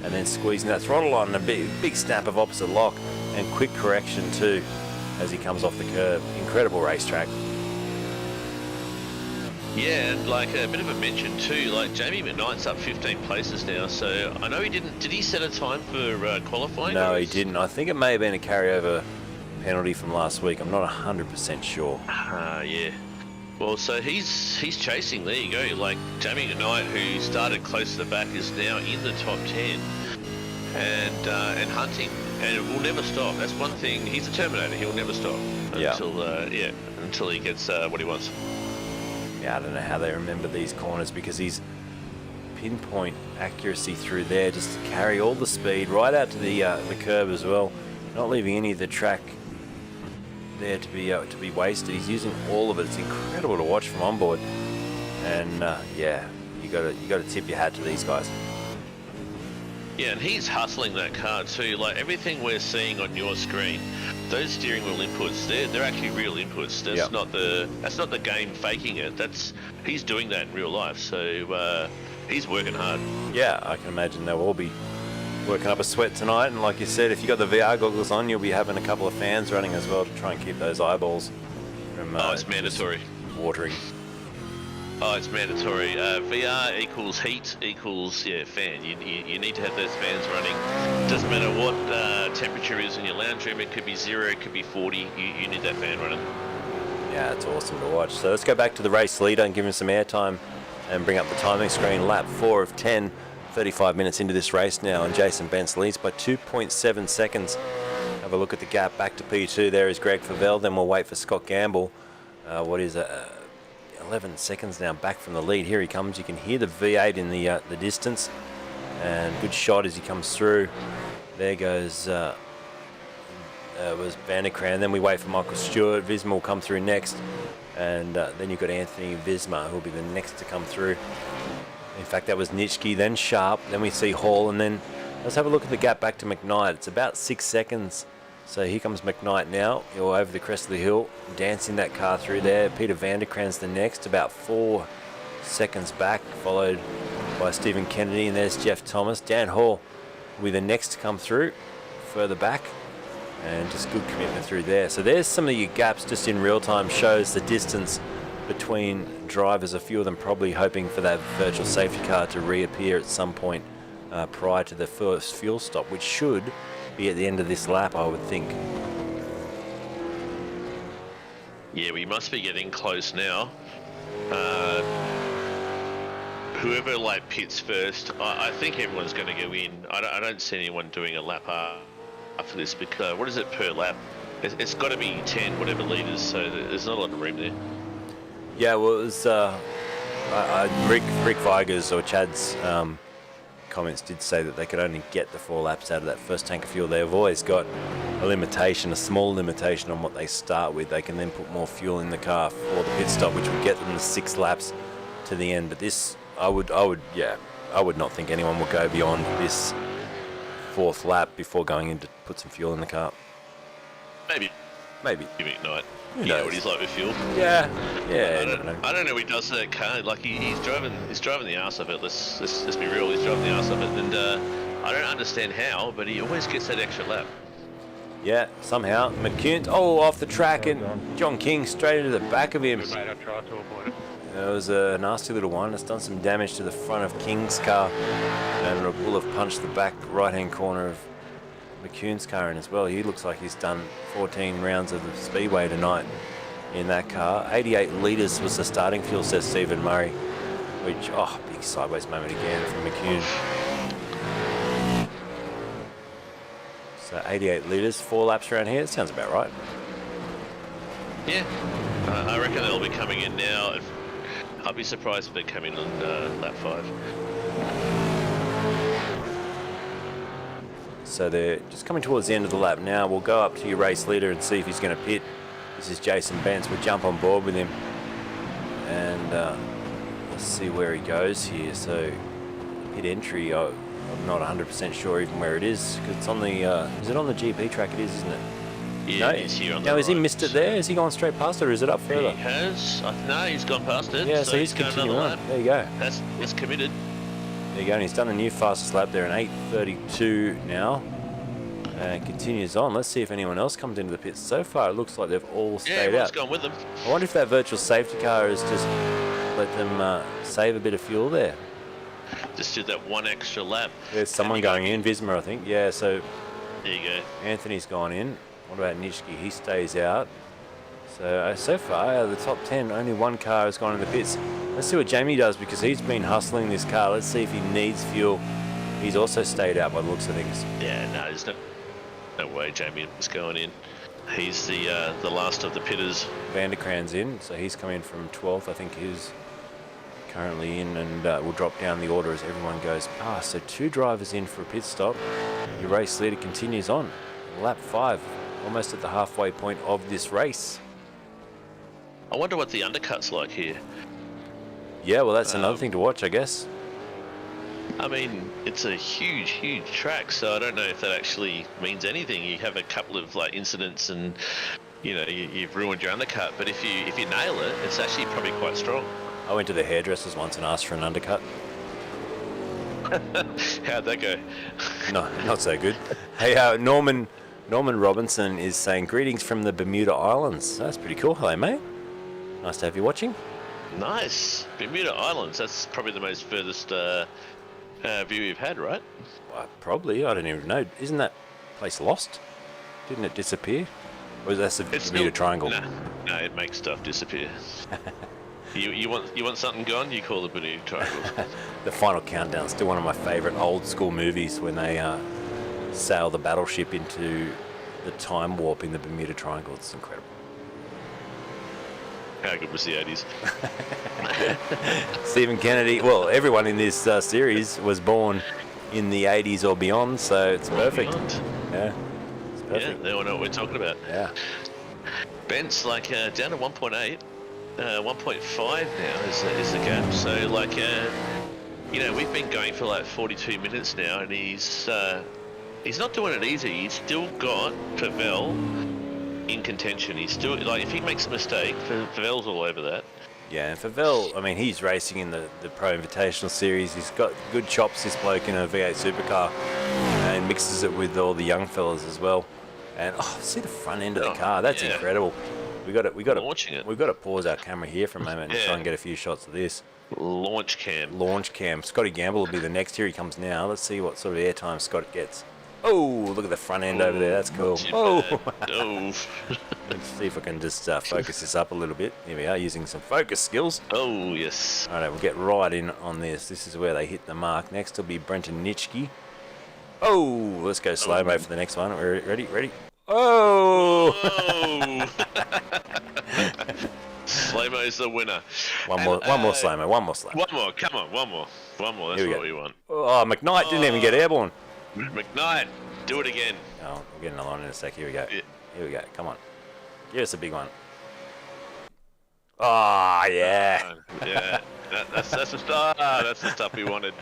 and then squeezing that throttle on, and a big snap of opposite lock and quick correction too as he comes off the curb. Incredible racetrack. Yeah, and like a bit of a mention too, like Jamie McKnight's up 15 places now, so I know he did he set a time for qualifying? No, he didn't. I think it may have been a carryover penalty from last week. I'm not 100% sure. Yeah. Well, so he's chasing, there you go, like Jamie McKnight, who started close to the back, is now in the top 10 and hunting, and it will never stop. That's one thing, he's a Terminator, he'll never stop until he gets what he wants. Yeah, I don't know how they remember these corners, because he's pinpoint accuracy through there just to carry all the speed right out to the curb as well, not leaving any of the track there to be wasted. He's using all of it. It's incredible to watch from onboard, and yeah, you got to tip your hat to these guys. Yeah, and he's hustling that car too. Like everything we're seeing on your screen, those steering wheel inputs, they're actually real inputs. That's not the game faking it. He's doing that in real life. So he's working hard. Yeah, I can imagine they'll all be working up a sweat tonight. And like you said, if you got the VR goggles on, you'll be having a couple of fans running as well to try and keep those eyeballs from it's mandatory. Watering. Oh, it's mandatory. VR equals heat equals fan. You need to have those fans running. Doesn't matter what temperature is in your lounge room. It could be 0, it could be 40. You need that fan running. Yeah, it's awesome to watch. So let's go back to the race leader and give him some airtime and bring up the timing screen. Lap 4 of 10, 35 minutes into this race now, and Jason Bentz leads by 2.7 seconds. Have a look at the gap back to P2. There is Greg Favell. Then we'll wait for Scott Gamble. 11 seconds now back from the lead. Here he comes. You can hear the V8 in the distance, and good shot as he comes through. There goes was Vanderkran. Then we wait for Michael Stewart. Visma will come through next, and then you've got Anthony Visma, who'll be the next to come through. In fact, that was Nitschke, then Sharp, then we see Hall, and then let's have a look at the gap back to McKnight. It's about 6 seconds. So here comes McKnight now. He'll over the crest of the hill, dancing that car through there. Peter Vanderkran's the next, about 4 seconds back, followed by Stephen Kennedy, and there's Jeff Thomas. Dan Hall will be the next to come through, further back, and just good commitment through there. So there's some of your gaps just in real time, shows the distance between drivers. A few of them probably hoping for that virtual safety car to reappear at some point prior to the first fuel stop, which should be at the end of this lap, I would think. Yeah, we must be getting close now. Whoever like pits first, I think everyone's going to go in. I don't see anyone doing a lap after this, because what is it per lap? It's got to be 10 whatever litres, so there's not a lot of room there. Yeah, well, it was Rick Vigers or Chad's comments did say that they could only get the 4 laps out of that first tank of fuel. They've always got a limitation, a small limitation on what they start with. They can then put more fuel in the car for the pit stop, which would get them the 6 laps to the end. But this, I would not think anyone would go beyond this 4th lap before going in to put some fuel in the car. Maybe. Give it night. You know what he's like with fuel. Yeah. I don't know. He does that car. Like he's driving the arse of it. Let's be real. He's driving the arse of it, and I don't understand how, but he always gets that extra lap. Yeah, somehow McCune. Oh, off the track, and John King straight into the back of him. Mate, I tried to avoid it. It was a nasty little one. It's done some damage to the front of King's car, and it will have punched the back right-hand corner of McCune's car in as well. He looks like he's done 14 rounds of the speedway tonight in that car. 88 litres was the starting fuel, says Stephen Murray, which, big sideways moment again from McCune. So 88 litres, 4 laps around here. Sounds about right. Yeah, I reckon they'll be coming in now. I'll be surprised if they come in on lap 5. So they're just coming towards the end of the lap now. We'll go up to your race leader and see if he's going to pit. This is Jason Bence. We'll jump on board with him and let's see where he goes here. So pit entry, I'm not 100% sure even where it is, because it's on the, is it on the GP track? It is, isn't it? Yeah, he's here on the right. Has he right. missed it there? Has he gone straight past it, or is it up further? He has. No, he's gone past it. Yeah, so he's going continuing another on. lap. There you go. That's committed. There you go, and he's done a new fastest lap there in 8:32 now. And continues on. Let's see if anyone else comes into the pits. So far, it looks like they've all stayed out. Gone with them. I wonder if that virtual safety car has just let them save a bit of fuel there. Just did that 1 extra lap. There's someone going in, Visma, I think. Yeah, so There you go. Anthony's gone in. What about Nitschke? He stays out. So far, out of the top 10, only 1 car has gone in the pits. Let's see what Jamie does, because he's been hustling this car. Let's see if he needs fuel. He's also stayed out by the looks of things. Yeah, no, there's no way Jamie is going in. He's the last of the pitters. Vanderkran's in, so he's come in from 12th. I think he's currently in, and will drop down the order as everyone goes past. So 2 drivers in for a pit stop. Your race leader continues on. Lap 5, almost at the halfway point of this race. I wonder what the undercut's like here. Yeah, well, that's another thing to watch, I guess. I mean, it's a huge track, so I don't know if that actually means anything. You have a couple of incidents, and you've ruined your undercut. But if you nail it, it's actually probably quite strong. I went to the hairdressers once and asked for an undercut. How'd that go? No, not so good. Hey, Norman Robinson is saying greetings from the Bermuda Islands. That's pretty cool. Hello, mate. Nice to have you watching. Nice. Bermuda Islands. That's probably the most furthest view we've had, right? Well, probably. I don't even know. Isn't that place lost? Didn't it disappear? Or is that the Bermuda Triangle? No, it makes stuff disappear. You want something gone? You call the Bermuda Triangle. The Final Countdown, still one of my favourite old school movies, when they sail the battleship into the time warp in the Bermuda Triangle. It's incredible. How good was the 80s? Stephen Kennedy, well, everyone in this series was born in the 80s or beyond, so it's perfect. Yeah, it's perfect. Yeah, they all know what we're talking about. Yeah. Bent's down to 1.8. 1.5 now is the gap. So we've been going for 42 minutes now, and he's not doing it easy. He's still got Pavel in contention. He's still if he makes a mistake, Pavel's all over that. Yeah, and Pavel, I mean, he's racing in the Pro Invitational Series. He's got good chops, this bloke, in a V8 Supercar, and mixes it with all the young fellas as well. And see the front end of the car. That's incredible. We got to pause our camera here for a moment and try and get a few shots of this. Launch cam. Scotty Gamble will be the next. Here he comes now. Let's see what sort of airtime Scott gets. Oh, look at the front end over there. That's cool. Oh. Let's see if I can just focus this up a little bit. Here we are, using some focus skills. Oh, yes. All right, we'll get right in on this. This is where they hit the mark. Next will be Brenton Nitschke. Oh, let's go slow-mo for the next one. Ready? Oh! Slow-mo's the winner. One more slow-mo, one more slow-mo. One more, come on, one more. That's what we want. Oh, McKnight didn't even get airborne. McKnight, do it again. Oh, we'll get another one in a sec. Here we go. Yeah. Here we go. Come on. Give us a big one. Oh, yeah. Yeah. That's the stuff. That's the stuff we wanted.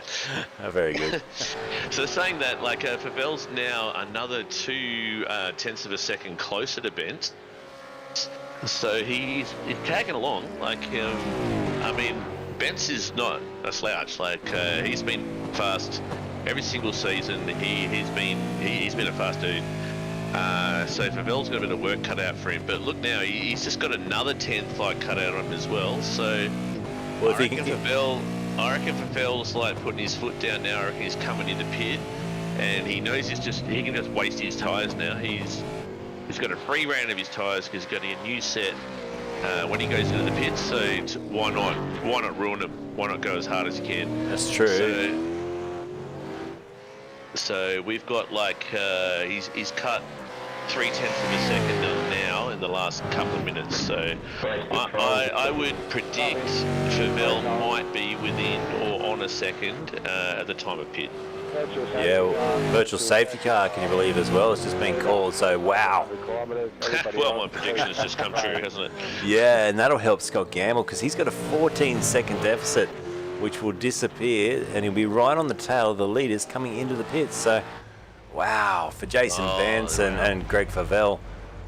Very good. So saying that, like, Favel's now another 2 tenths of a second closer to Bent. So he's tagging along. Like, I mean, Bent's is not a slouch. Like, he's been fast every single season. He's been a fast dude. So Favel's got a bit of work cut out for him. But look now, he's just got another 10th like cut out on him as well. So. Well, I reckon Favel's like putting his foot down now. I reckon he's coming into pit, and he knows he can just waste his tyres now. He's got a free round of his tyres because he's got a new set when he goes into the pits. So why not ruin them? Why not go as hard as you can? That's true. So we've got like he's cut 0.3 of a second now in the last couple of minutes. So I would predict Favel might be within or on a second at the time of pit. Yeah, well, virtual safety car, can you believe, as well? It's just been called, so wow. Well, my prediction has just come true, hasn't it? Yeah, and that'll help Scott Gamble because he's got a 14-second deficit, which will disappear, and he'll be right on the tail of the leaders coming into the pits. So, wow, for Jason Vance and Greg Favel,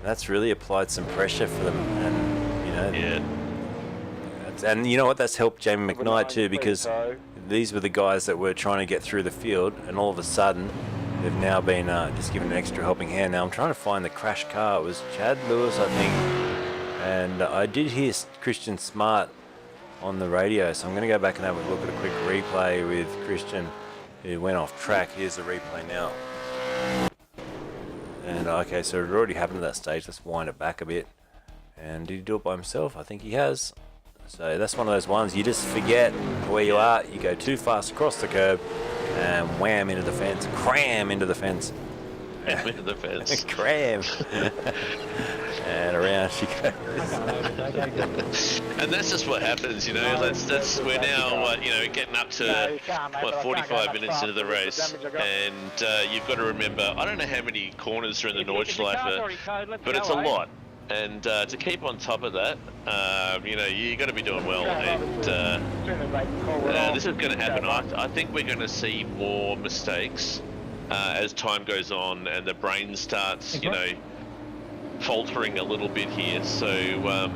that's really applied some pressure for them. And, you know, and you know what? That's helped Jamie McKnight too, because these were the guys that were trying to get through the field, and all of a sudden they've now been just given an extra helping hand. Now I'm trying to find the crash car. It was Chad Lewis, I think, and I did hear Christian Smart on the radio, so I'm going to go back and have a look at a quick replay with Christian, who went off track. Here's the replay now. And okay, so it already happened at that stage. Let's wind it back a bit. And did he do it by himself? I think he has. So that's one of those ones you just forget where you are. You go too fast across the curb and wham into the fence, cram into the fence. Into the fence. Cram. And around she goes. And that's just what happens, you know. That's we're now getting up to 45 minutes into the race, and you've got to remember, I don't know how many corners are in the Nordschleife, but it's a lot. And to keep on top of that, you got to be doing well. And this is going to happen. I think we're going to see more mistakes as time goes on, and the brain starts, faltering a little bit here. So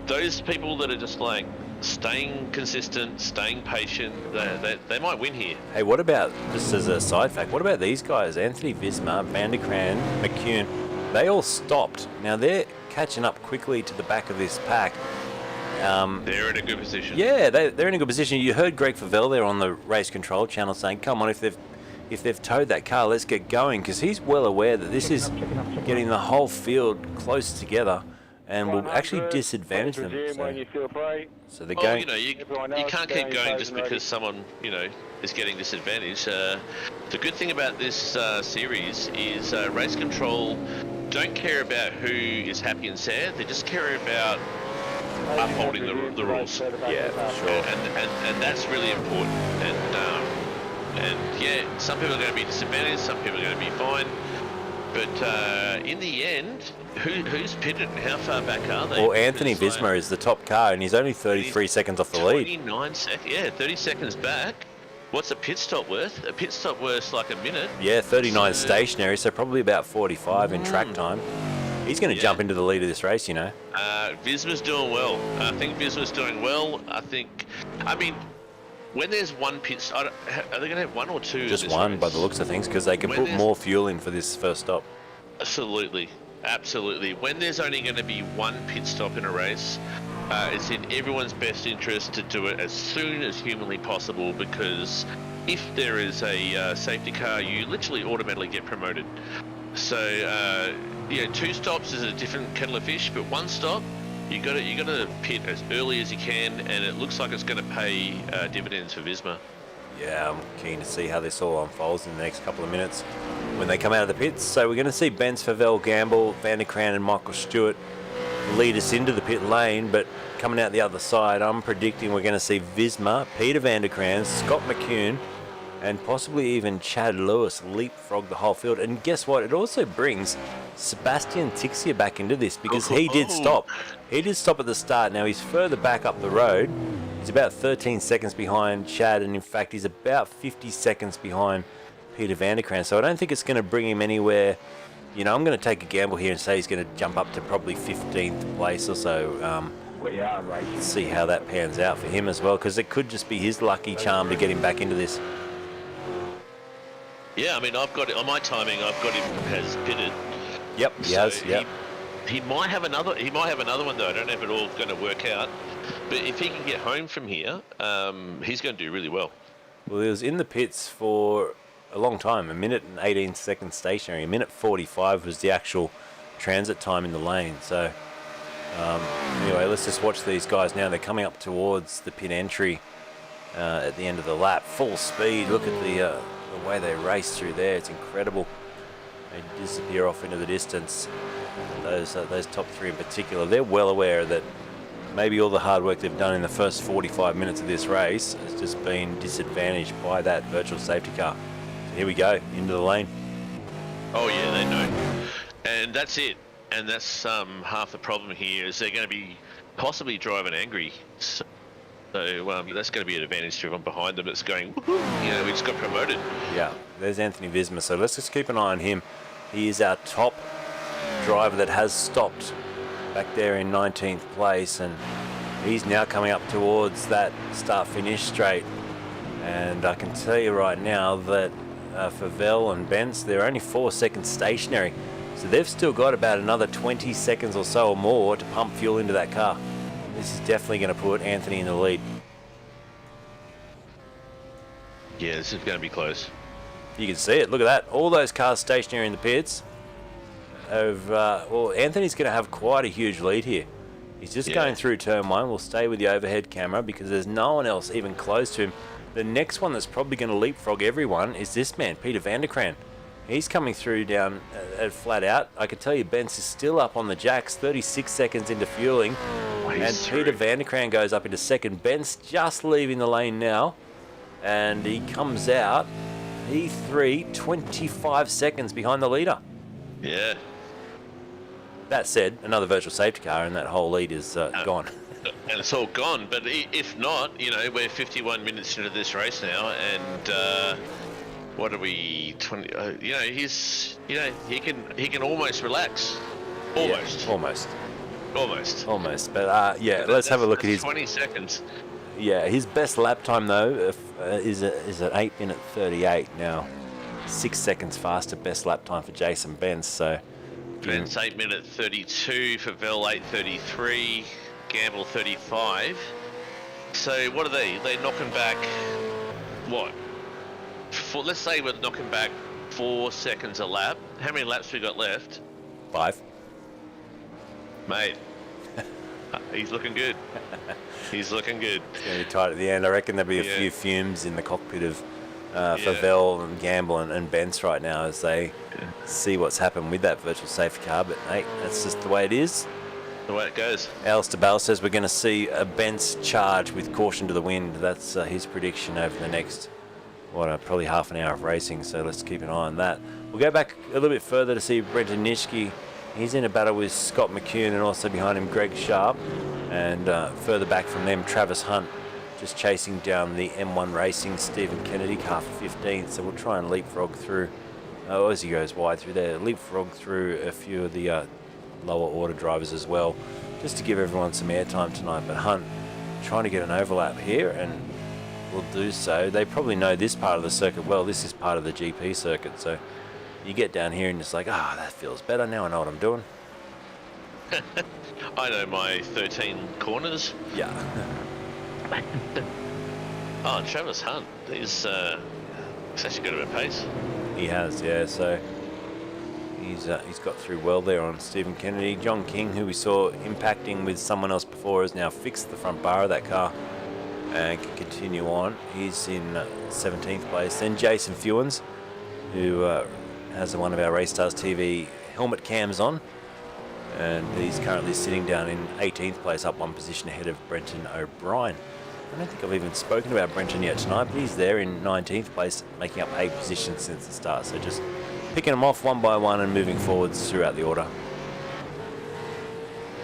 those people that are just like staying consistent, staying patient, they might win here. Hey, what about, just as a side fact, what about these guys? Anthony Visma, Van der Kraan, McCune. They all stopped. Now they're catching up quickly to the back of this pack. They're in a good position. Yeah, they're in a good position. You heard Greg Favel there on the race control channel saying, come on, if they've towed that car, let's get going, because he's well aware that this is getting the whole field close together and will actually disadvantage them. So they're going. You can't keep going just because someone is getting disadvantaged. The good thing about this series is race control don't care about who is happy and sad. They just care about upholding the rules. Yeah, for sure. And that's really important. And yeah, some people are going to be disadvantaged, some people are going to be fine. But in the end, who's pitted and how far back are they? Well, Anthony Visma is the top car, and he's only 33 seconds off the lead. 29 seconds, yeah, 30 seconds back. What's a pit stop worth? A pit stop worth like a minute. Yeah, 39 stationary, so probably about 45 in track time. He's going to jump into the lead of this race, Visma's doing well. I think Visma's doing well. When there's one pit stop, are they going to have one or two? Just one, race? By the looks of things, because they can put more fuel in for this first stop. Absolutely. When there's only going to be one pit stop in a race, it's in everyone's best interest to do it as soon as humanly possible, because if there is a safety car, you literally automatically get promoted. So, two stops is a different kettle of fish, but one stop, you got to pit as early as you can, and it looks like it's going to pay dividends for Visma. Yeah, I'm keen to see how this all unfolds in the next couple of minutes when they come out of the pits. So we're going to see Benz, Favel, Gamble, Van der Kraan and Michael Stewart lead us into the pit lane, but coming out the other side, I'm predicting we're going to see Visma, Peter van der Krans, Scott McCune, and possibly even Chad Lewis leapfrog the whole field. And guess what? It also brings Sebastian Tixia back into this, because he did stop. He did stop at the start. Now he's further back up the road. He's about 13 seconds behind Chad, and in fact he's about 50 seconds behind Peter van der Krans. So I don't think it's going to bring him anywhere. You know, I'm going to take a gamble here and say he's going to jump up to probably 15th place or so. See how that pans out for him as well, because it could just be his lucky charm to get him back into this. Yeah, I mean, I've got it on my timing. I've got him as pitted. Yep, he has. Yep. He might have another. He might have another one though. I don't know if it's all going to work out. But if he can get home from here, he's going to do really well. Well, he was in the pits for a long time, a minute and 18 seconds stationary. A minute 45 was the actual transit time in the lane. So anyway, let's just watch these guys now. They're coming up towards the pit entry at the end of the lap, full speed. Look at the way they race through there. It's incredible. They disappear off into the distance. Those top three in particular, they're well aware that maybe all the hard work they've done in the first 45 minutes of this race has just been disadvantaged by that virtual safety car. So here we go, into the lane. Oh yeah, they know. And that's it. And that's half the problem here, is they're going to be possibly driving angry. So that's going to be an advantage to everyone behind them that's going, woohoo, you know, we just got promoted. Yeah, there's Anthony Visma. So let's just keep an eye on him. He is our top driver that has stopped back there in 19th place, and he's now coming up towards that start-finish straight. And I can tell you right now that for Vel and Benz, they're only 4 seconds stationary. So they've still got about another 20 seconds or so or more to pump fuel into that car. This is definitely going to put Anthony in the lead. Yeah, this is going to be close. You can see it. Look at that. All those cars stationary in the pits. Well, Anthony's going to have quite a huge lead here. He's just going through turn one. We'll stay with the overhead camera because there's no one else even close to him. The next one that's probably going to leapfrog everyone is this man, Peter van der Kraan. He's coming through down at flat out. I can tell you Benz is still up on the jacks, 36 seconds into fueling. And Peter van der Kraan goes up into second. Benz just leaving the lane now. And he comes out, E3, 25 seconds behind the leader. Yeah. That said, another virtual safety car and that whole lead is gone. And it's all gone. But if not, you know, we're 51 minutes into this race now, and what are we? 20? You know, he can almost relax. Almost. Yeah, almost. But yeah, let's have a look at his 20 seconds. Yeah, his best lap time though is at 8 minute 38 now. 6 seconds faster best lap time for Jason Benz. So Benz 8 minute 32 for Vel 8:33, Gamble 35. So what are they? They're knocking back what? Let's say we're knocking back 4 seconds a lap. How many laps we got left? 5. Mate, he's looking good. He's looking good. It's going to be tight at the end. I reckon there'll be a few fumes in the cockpit of for Vel and Gamble and Benz right now as they see what's happened with that virtual safety car. But hey, that's just the way it is. The way it goes. Alistair Bale says we're going to see a Benz charge with caution to the wind. That's his prediction over the next, probably half an hour of racing. So let's keep an eye on that. We'll go back a little bit further to see Brenton Nitschke. He's in a battle with Scott McCune and also behind him Greg Sharp. And further back from them, Travis Hunt just chasing down the M1 Racing Stephen Kennedy car for 15th. So we'll try and leapfrog through, as he goes wide through there, leapfrog through a few of the lower order drivers as well, just to give everyone some airtime tonight. But Hunt trying to get an overlap here and will do so. They probably know this part of the circuit well. This is part of the GP circuit. So you get down here and it's like, that feels better. Now I know what I'm doing. I know my 13 corners. Yeah. And Travis Hunt, he's actually got a bit of pace. He has, yeah. So he's got through well there on Stephen Kennedy. John King, who we saw impacting with someone else before, has now fixed the front bar of that car and can continue on. He's in 17th place. Then Jason Fewens, who has one of our RACESTARS TV helmet cams on. And he's currently sitting down in 18th place, up one position ahead of Brenton O'Brien. I don't think I've even spoken about Brenton yet tonight, but he's there in 19th place, making up 8 positions since the start. So just picking them off one by one and moving forwards throughout the order.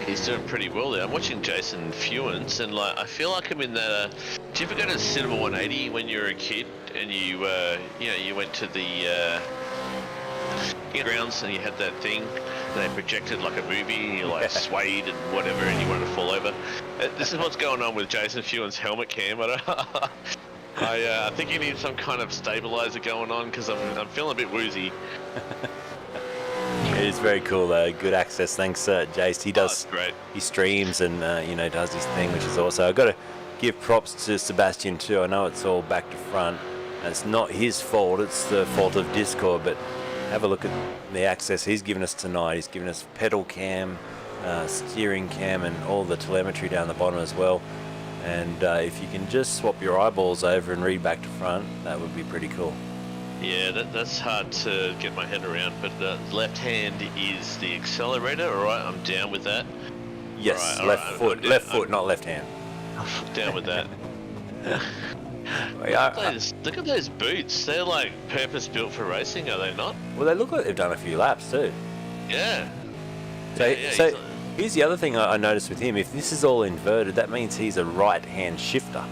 He's doing pretty well there. I'm watching Jason Fewens, and like I feel like I'm in that. Do you ever go to Cinema 180 when you were a kid, and you you went to the grounds and you had that thing, and they projected like a movie, and you like swayed and whatever, and you wanted to fall over. This is what's going on with Jason Fewens' helmet cam. I think you need some kind of stabilizer going on because I'm feeling a bit woozy. It is very cool though. Good access, thanks Jace. He does. Oh, great. He streams and does his thing, which is awesome. I've got to give props to Sebastian too. I know it's all back to front, and it's not his fault. It's the fault of Discord. But have a look at the access he's given us tonight. He's given us pedal cam, steering cam, and all the telemetry down the bottom as well. And if you can just swap your eyeballs over and read back to front, that would be pretty cool. Yeah, that's hard to get my head around, but left hand is the accelerator. All right, I'm down with that. Yes, all left right, foot, left foot, not left hand. Down with that. Look at those boots. They're like purpose built for racing, are they not? Well, they look like they've done a few laps too. Yeah. So here's the other thing I noticed with him. If this is all inverted, that means he's a right-hand shifter.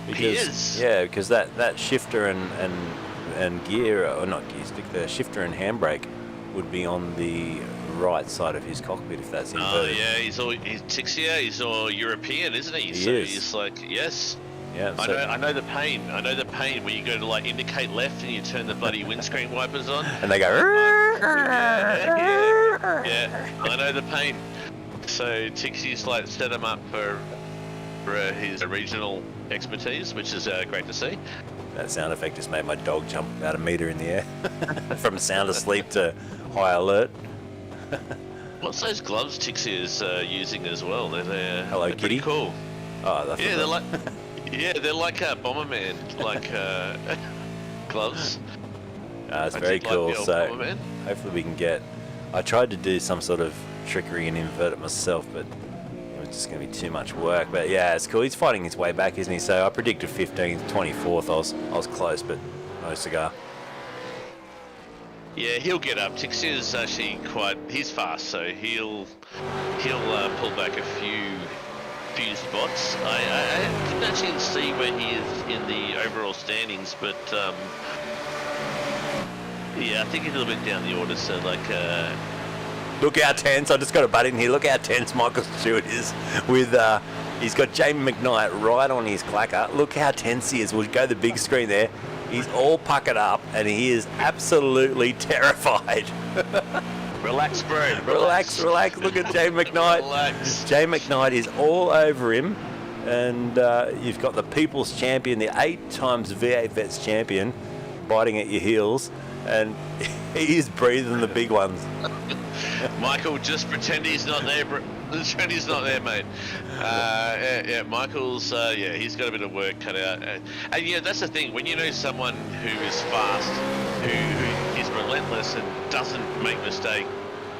Because, he is. Yeah, because that shifter and gear, or not gear stick, the shifter and handbrake would be on the right side of his cockpit if that's inverted. Oh yeah, he's Tixier, he's all European, isn't he? He is. He's like, yes. Yeah. I know the pain. I know the pain when you go to like indicate left and you turn the bloody windscreen wipers on. And they go. Yeah, I know the pain. So Tixie's like set him up for his regional expertise, which is great to see. That sound effect just made my dog jump about a metre in the air. From sound asleep to high alert. What's those gloves Tixie is using as well? They're Hello they're Kitty. pretty cool. Oh, that's Yeah, they're like Bomberman, like gloves. It's I very did like cool. the old So Bomberman. hopefully we can get. I tried to do some sort of trickery and invert it myself, but it was just going to be too much work. But yeah, it's cool. He's fighting his way back, isn't he? So I predicted 15th, 24th. I was close, but no cigar. Yeah, he'll get up. Tixie is actually he's fast, so he'll pull back a few spots. I couldn't actually see where he is in the overall standings, but yeah, I think he's a little bit down the order. So like, Look how tense. I just got a butt in here. Look how tense Michael Stewart is with. He's got Jamie McKnight right on his clacker. Look how tense he is. We'll go to the big screen there. He's all puckered up and he is absolutely terrified. relax, bro. Relax. Look at Jamie McKnight. Relax. Jamie McKnight is all over him. And you've got the People's Champion, the 8 times V8 Vets champion, biting at your heels. And he is breathing the big ones. Michael, just pretend he's not there. Pretend he's not there, mate. Yeah, Michael's. Yeah, he's got a bit of work cut out. And yeah, that's the thing. When you know someone who is fast, who is relentless and doesn't make mistakes,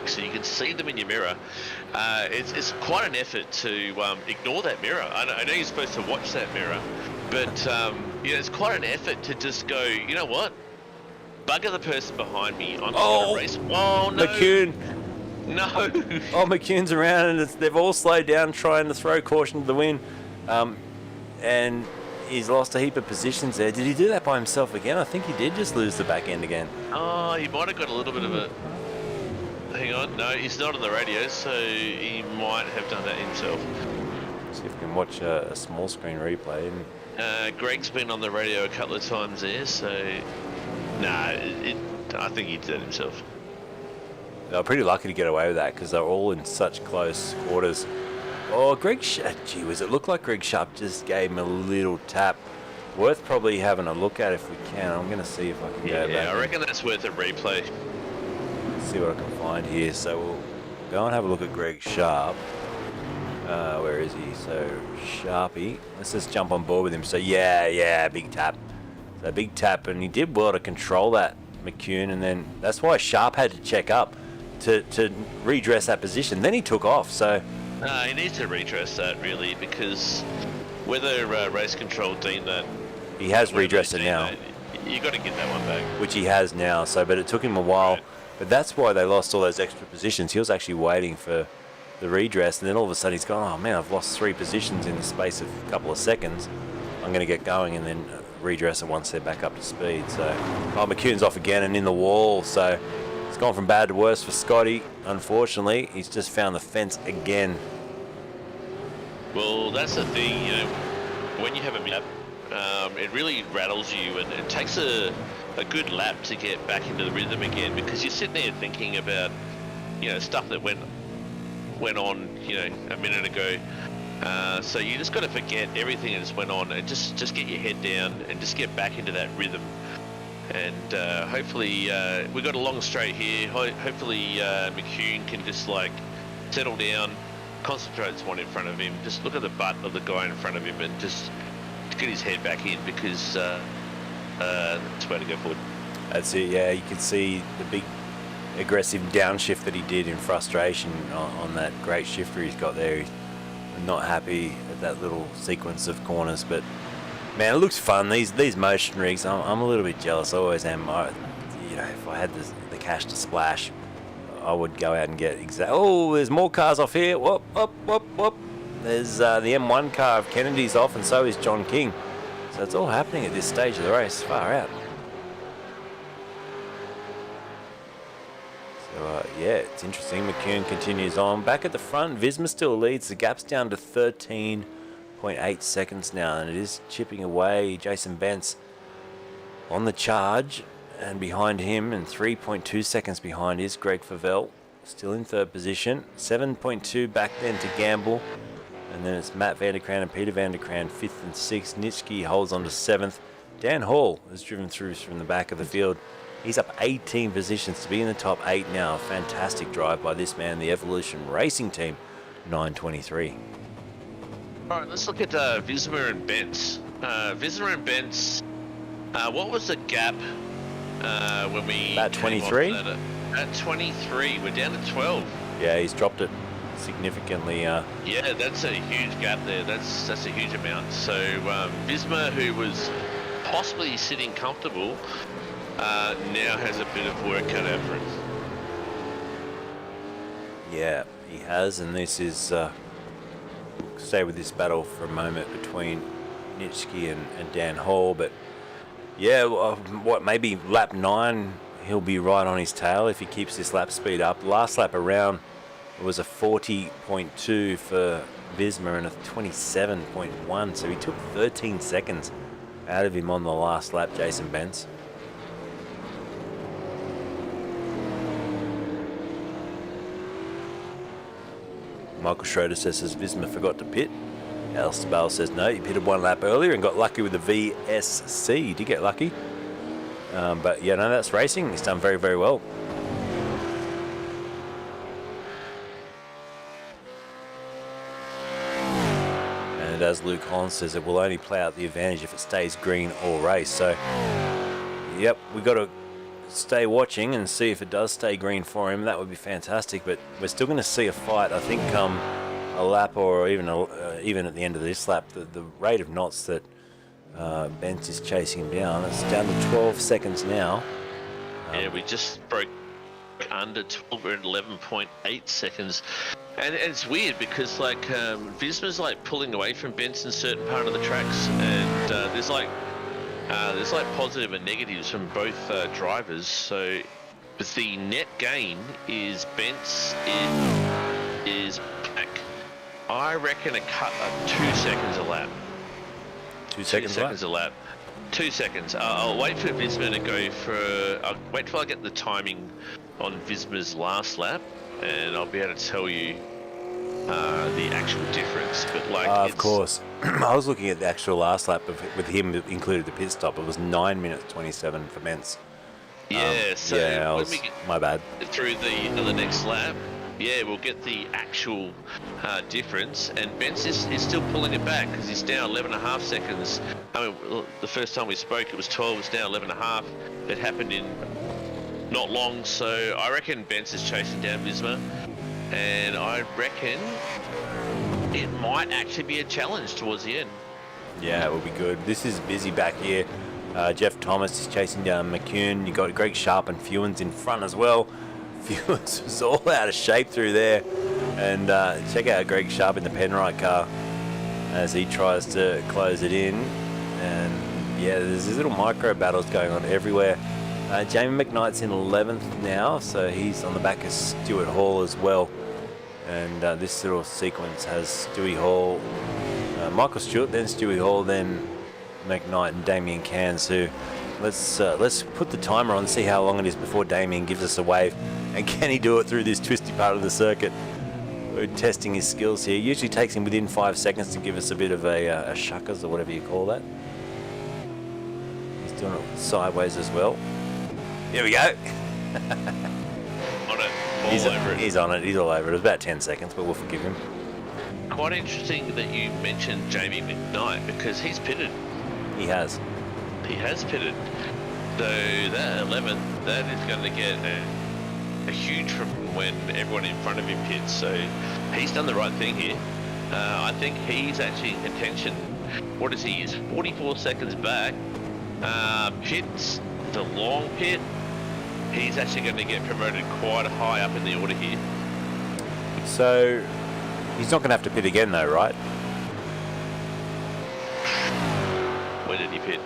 so you can see them in your mirror. It's quite an effort to ignore that mirror. I know you're supposed to watch that mirror, but yeah, it's quite an effort to just go. You know what? Bugger the person behind me. I'm going to race. Oh no! McCune. No. Oh, McCune's around and they've all slowed down trying to throw caution to the wind. And he's lost a heap of positions there. Did he do that by himself again? I think he did just lose the back end again. Oh, he might have got a little bit of a... Hang on. No, he's not on the radio, so he might have done that himself. See if we can watch a small screen replay. Greg's been on the radio a couple of times there, so... Nah, I think he did it himself. They were pretty lucky to get away with that because they're all in such close quarters. Oh, gee whiz, it looked like Greg Sharp just gave him a little tap. Worth probably having a look at if we can. I'm going to see if I can go back. Yeah, I reckon that's worth a replay. See what I can find here. So we'll go and have a look at Greg Sharp. Where is he? So Sharpie. Let's just jump on board with him. So yeah, big tap. So big tap, and he did well to control that, McCune, and then that's why Sharp had to check up. to redress that position. Then he took off. So he needs to redress that really, because whether race control deemed that, he has redressed it now, you got to get that one back, which he has now. So, but it took him a while. Right. But that's why they lost all those extra positions. He was actually waiting for the redress, and then all of a sudden he's gone, oh man, I've lost 3 positions in the space of a couple of seconds. I'm going to get going and then redress it once they're back up to speed. So, McCune's off again and in the wall. So it's gone from bad to worse for Scotty. Unfortunately, he's just found the fence again. Well, that's the thing, you know, when you have a map, it really rattles you, and it takes a good lap to get back into the rhythm again, because you're sitting there thinking about, you know, stuff that went on, you know, a minute ago. So you just got to forget everything that just went on and just get your head down and just get back into that rhythm. And hopefully we got a long straight here. Hopefully McCune can just like settle down, concentrate on one in front of him, just look at the butt of the guy in front of him and just get his head back in, because that's where to go forward. That's it, yeah. You can see the big aggressive downshift that he did in frustration on that great shifter he's got there. He's not happy at that little sequence of corners, but man, it looks fun. These motion rigs, I'm a little bit jealous. I always am. You know, if I had the cash to splash, I would go out and get oh, there's more cars off here. Whoop, whoop, whoop, whoop. There's the M1 car of Kennedy's off, and so is John King. So it's all happening at this stage of the race. Far out. So yeah, it's interesting. McCune continues on. Back at the front, Visma still leads. The gap's down to 13.8 seconds now, and it is chipping away. Jason Bentz on the charge, and behind him, and 3.2 seconds behind, is Greg Favell, still in 3rd position. 7.2 back then to Gamble, and then it's Matt Vanderkran and Peter Vanderkran 5th and 6th. Nitschke holds on to 7th. Dan Hall has driven through from the back of the field. He's up 18 positions to be in the top 8 now. Fantastic drive by this man, the Evolution Racing Team, 923. All right, let's look at Visma and Bentz. Visma and Bentz, what was the gap when we... About 23? At 23, we're down to 12. Yeah, he's dropped it significantly. Yeah, that's a huge gap there. That's a huge amount. So Visma, who was possibly sitting comfortable, now has a bit of work cut out for him. Yeah, he has, and this is stay with this battle for a moment between Nitschke and Dan Hall, but yeah, what, maybe lap 9 he'll be right on his tail if he keeps this lap speed up. Last lap around, it was a 40.2 for Visma and a 27.1, so he took 13 seconds out of him on the last lap, Jason Bentz. Michael Schroeder says Visma forgot to pit. Alistair Bale says no, he pitted 1 lap earlier and got lucky with the VSC. He did get lucky. But yeah, no, that's racing. He's done very, very well. And as Luke Holland says, it will only play out the advantage if it stays green all race. So, yep, we've got to stay watching and see if it does stay green for him. That would be fantastic. But we're still going to see a fight. I think a lap or even at the end of this lap, the rate of knots that Bentz is chasing him down, it's down to 12 seconds now. Yeah, we just broke under 12. We're at 11.8 seconds. And it's weird because like Visma's like pulling away from Bentz in certain part of the tracks, and there's like positive and negatives from both drivers. So the net gain is Bentz is back. I reckon a cut of 2 seconds a lap. 2 seconds, 2 seconds a lap. 2 seconds. I'll wait for Visma to go for... I'll wait till I get the timing on Visma's last lap, and I'll be able to tell you the actual difference. But like, of course. I was looking at the actual last lap with him included the pit stop. It was 9 minutes 27 for Bentz. Yeah, so yeah, when we get my bad. Through the next lap, yeah, we'll get the actual difference, and Bentz is still pulling it back because he's down 11.5 seconds. I mean, the first time we spoke it was 12, it's now 11.5. It happened in not long, so I reckon Benz is chasing down Visma, and I reckon it might actually be a challenge towards the end. Yeah, it will be good. This is busy back here. Jeff Thomas is chasing down McCune. You got Greg Sharp and Fewens in front as well. Fewens was all out of shape through there. And check out Greg Sharp in the Penrite car as he tries to close it in. And yeah, there's these little micro battles going on everywhere. Jamie McKnight's in 11th now, so he's on the back of Stuart Hall as well. And this little sequence has Stewie Hall, Michael Stewart, then Stewie Hall, then McKnight and Damien Cairns. Who let's put the timer on, see how long it is before Damien gives us a wave, and can he do it through this twisty part of the circuit? We're testing his skills here. Usually takes him within 5 seconds to give us a bit of a shuckers or whatever you call that. He's doing it sideways as well. Here we go. On it, all over it. He's on it. He's all over it. It was about 10 seconds, but we'll forgive him. Quite interesting that you mentioned Jamie McKnight, because he's pitted. He has. He has pitted. So that 11th, that is going to get a huge from when everyone in front of him pits. So he's done the right thing here. I think he's actually in contention. What is he? He's 44 seconds back. Pits, it's a long pit. He's actually going to get promoted quite high up in the order here. So he's not going to have to pit again though, right? When did he pit?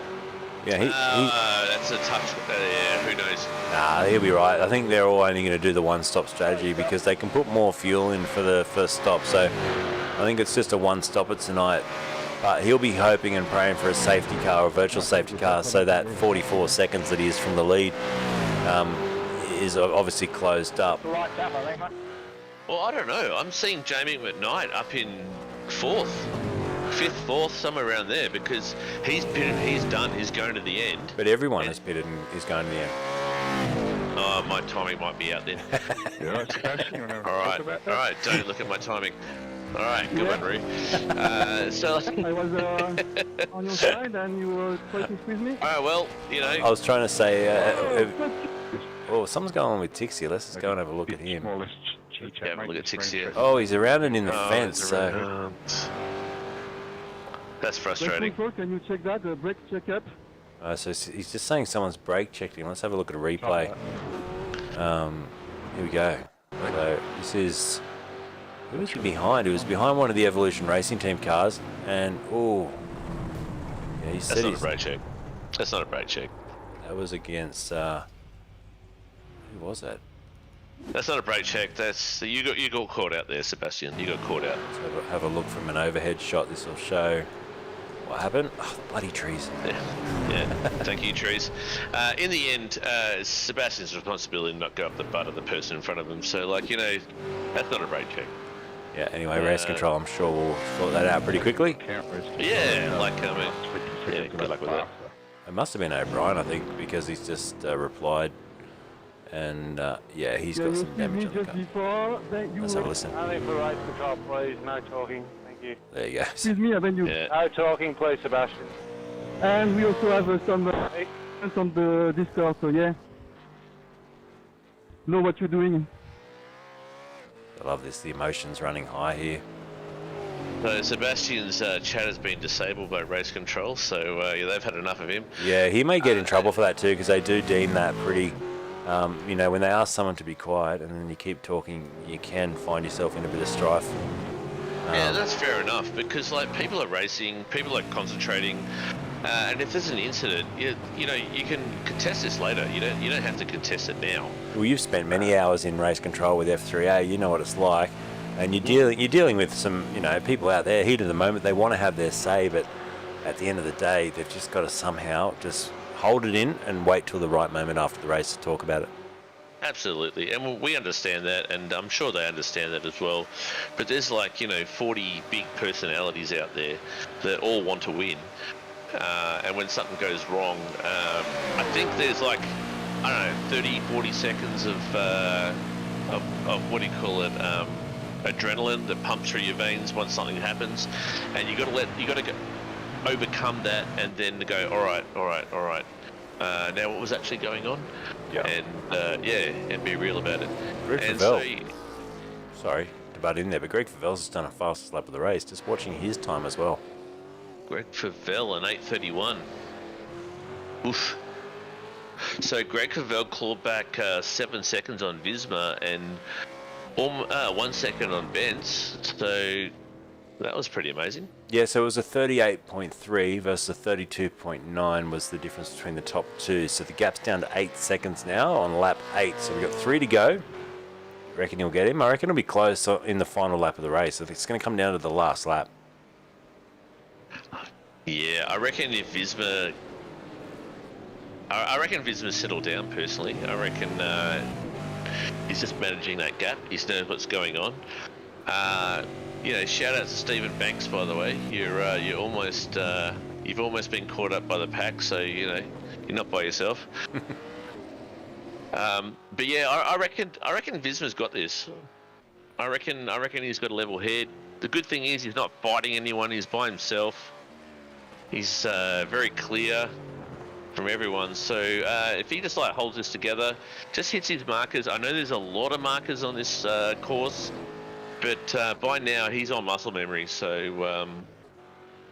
Yeah, that's a tough. Yeah, who knows? Nah, he'll be right. I think they're all only going to do the one-stop strategy because they can put more fuel in for the first stop. So I think it's just a one-stopper tonight. But he'll be hoping and praying for a safety car or a virtual safety car, so that 44 seconds that he is from the lead is obviously closed up. Well, I don't know. I'm seeing Jamie McKnight up in 4th, 5th, 4th, somewhere around there, because he's pitted, he's done, he's going to the end. But everyone has pitted and is going to the end. Oh, my timing might be out then. All right, don't look at my timing. All right, good one, Roo. So I was on your side and you were trying to squeeze me. All right, well, you know. I was trying to say, something's going on with Tixie. Let's just go and have a look at him. Yeah, have a look at Tixie. Oh, he's around and in the fence. So that's frustrating. Can you check that? The brake checkup. So he's just saying someone's brake checked him. Let's have a look at a replay. Here we go. So this is. Who was he behind? He was behind one of the Evolution Racing Team cars, and yeah, he said that's not a brake check. That's not a brake check. That was against. Who was that? That's not a brake check. That's you got caught out there, Sebastian. You got caught out. Let's have a look from an overhead shot. This will show what happened. Oh, bloody trees. Yeah. Thank you, trees. In the end, Sebastian's responsibility to not go up the butt of the person in front of him. So, like, you know, that's not a brake check. Yeah, anyway, race control, I'm sure we'll sort that out pretty quickly. Yeah, like, I mean, yeah, good luck with that. It must have been O'Brien, I think, because he's just replied. And, yeah, he's got some damage on the car. Let's have a listen. Only for race control, please. No talking. Thank you. There you go. Excuse me, haven't you? Yeah. No talking, please, Sebastian. And we also have some on the Discord, so yeah. Know what you're doing. I love this, the emotions running high here. So Sebastian's chat has been disabled by race control, so yeah, they've had enough of him. Yeah, he may get in trouble for that too, because they do deem that pretty, you know, when they ask someone to be quiet and then you keep talking, you can find yourself in a bit of strife. Yeah, that's fair enough, because like people are racing, people are concentrating, and if there's an incident, you know, you can contest this later. You don't have to contest it now. Well, you've spent many hours in race control with F3A. You know what it's like, and you're dealing with some, you know, people out there. Heat of the moment, they want to have their say, but at the end of the day, they've just got to somehow just hold it in and wait till the right moment after the race to talk about it. Absolutely, and we understand that, and I'm sure they understand that as well. But there's like, you know, 40 big personalities out there that all want to win. And when something goes wrong, I think there's like, I don't know, 30, 40 seconds of what do you call it, adrenaline that pumps through your veins once something happens, and you got to overcome that, and then go, all right, now what was actually going on, and be real about it. Greg And Favell, sorry to butt in there, but Greg Favell's just done a fastest lap of the race. Just watching his time as well. Greg Favell, an 8:31. Oof. So Greg Favell clawed back 7 seconds on Visma and 1 second on Benz. So that was pretty amazing. Yeah, so it was a 38.3 versus a 32.9 was the difference between the top two. So the gap's down to 8 seconds now on lap 8. So we've got 3 to go. Reckon he'll get him? I reckon it'll be close in the final lap of the race. I think it's going to come down to the last lap. Yeah, I reckon if Visma... I reckon Visma settled down personally. I reckon he's just managing that gap. He knows what's going on. You know, shout out to Stephen Banks, by the way. You're almost you've almost been caught up by the pack, so you know you're not by yourself. But yeah, I reckon Visma's got this. I reckon he's got a level head. The good thing is he's not fighting anyone. He's by himself. He's very clear from everyone. So if he just like holds this together, just hits his markers. I know there's a lot of markers on this course, but by now he's on muscle memory. So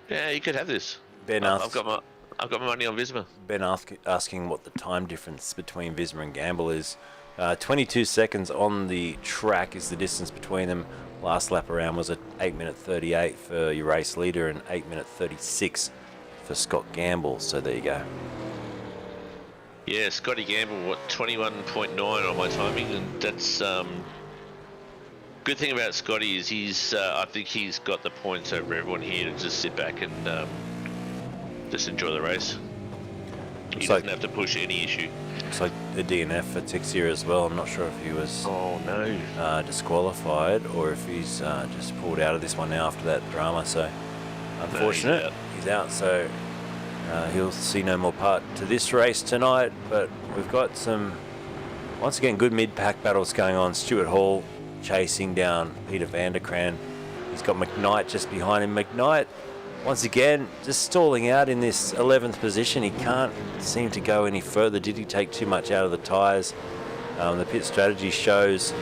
yeah, he could have this. Ben I've got my money on Visma. Ben asking what the time difference between Visma and Gamble is. 22 seconds on the track is the distance between them. Last lap around was at 8:38 for your race leader and 8:36 for Scott Gamble. So there you go. Yeah, Scotty Gamble, what, 21.9 on my timing, and that's good thing about Scotty is he's I think he's got the points over everyone here to just sit back and just enjoy the race. He doesn't have to push any issue. Looks like a DNF for Tixier as well. I'm not sure if he was disqualified or if he's just pulled out of this one now after that drama. So unfortunate, No, he's out. So he'll see no more part to this race tonight. But we've got some, once again, good mid-pack battles going on. Stuart Hall chasing down Peter van der Kraan. He's got McKnight just behind him. McKnight, once again, just stalling out in this 11th position. He can't seem to go any further. Did he take too much out of the tyres? The pit strategy shows,